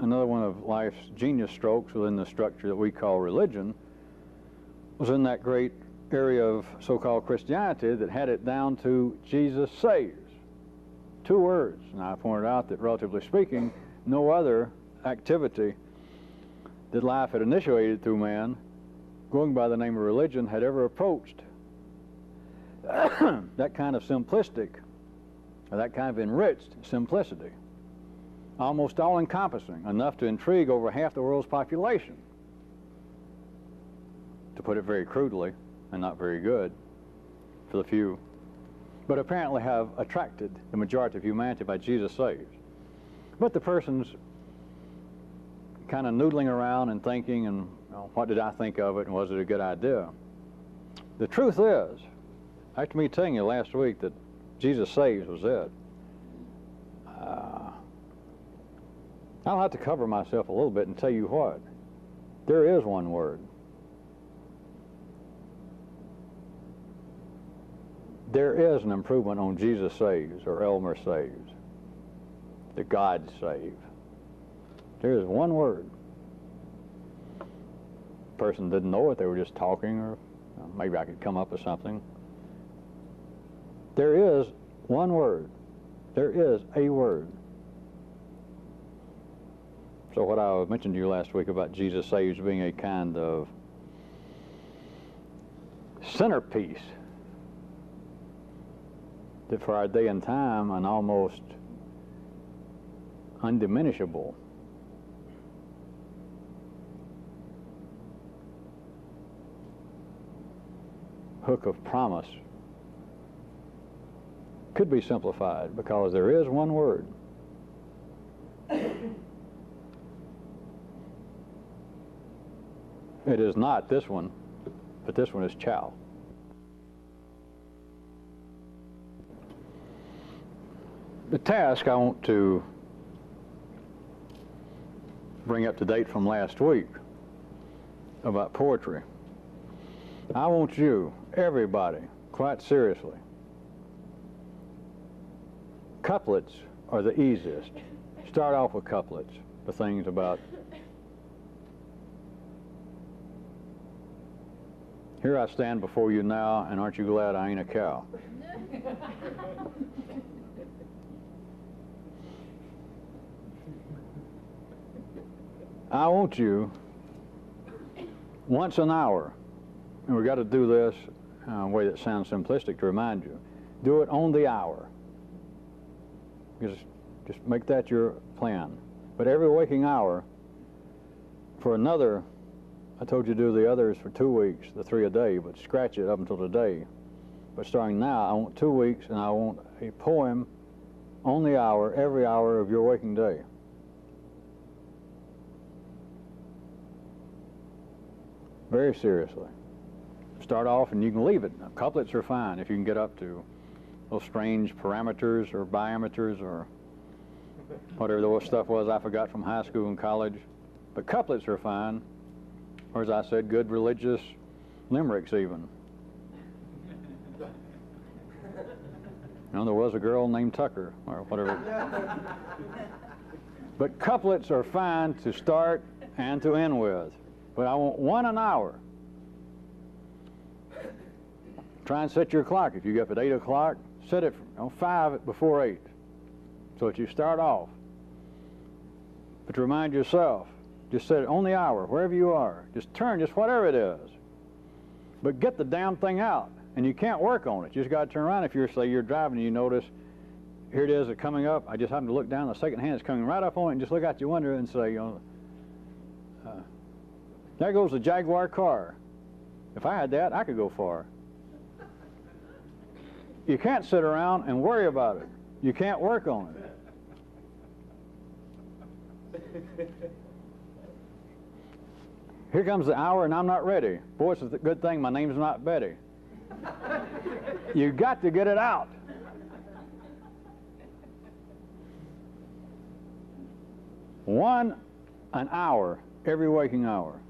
another one of life's genius strokes within the structure that we call religion was in that great area of so-called Christianity that had it down to Jesus saves. 2 words. And I pointed out that, relatively speaking, no other activity that life had initiated through man, going by the name of religion, had ever approached that kind of simplistic, or that kind of enriched simplicity. Almost all-encompassing, enough to intrigue over half the world's population. To put it very crudely, and not very good for the few, but apparently have attracted the majority of humanity by Jesus saves. But the person's kind of noodling around and thinking, and what did I think of it, and was it a good idea? The truth is, after me telling you last week that Jesus saves was it, I'll have to cover myself a little bit and tell you what. There is one word. There is an improvement on Jesus saves or Elmer saves, the God save. There is one word. Person didn't know it, they were just talking, or maybe I could come up with something. There is one word. There is a word. So what I mentioned to you last week about Jesus saves being a kind of centerpiece that for our day and time an almost undiminishable hook of promise could be simplified, because there is one word. It is not this one, but this one is chow. The task I want to bring up to date from last week about poetry. I want you, everybody, quite seriously. Couplets are the easiest. Start off with couplets, the things about, here I stand before you now, and aren't you glad I ain't a cow? I want you, once an hour, and we've got to do this in a way that sounds simplistic to remind you, do it on the hour. Just make that your plan. But every waking hour, for another, I told you to do the others for 2 weeks, the 3 a day, but scratch it up until today. But starting now, I want 2 weeks, and I want a poem on the hour, every hour of your waking day. Very seriously. Start off and you can leave it. Now, couplets are fine if you can get up to those strange parameters or diameters or whatever the stuff was I forgot from high school and college. But couplets are fine, or as I said, good religious limericks even. You know, there was a girl named Tucker or whatever. But couplets are fine to start and to end with. But I want one an hour. Try and set your clock. If you get up at 8 o'clock, set it 5 before 8, so that you start off. But to remind yourself, just set it on the hour, wherever you are. Just turn, just whatever it is. But get the damn thing out, and you can't work on it. You just got to turn around. If you're driving and you notice, here it is, coming up. I just happen to look down, the second hand is coming right up on it, and just look out your window and say, there goes the Jaguar car. If I had that, I could go far. You can't sit around and worry about it. You can't work on it. Here comes the hour and I'm not ready. Boy, it's a good thing my name's not Betty. You got to get it out. An hour, every waking hour.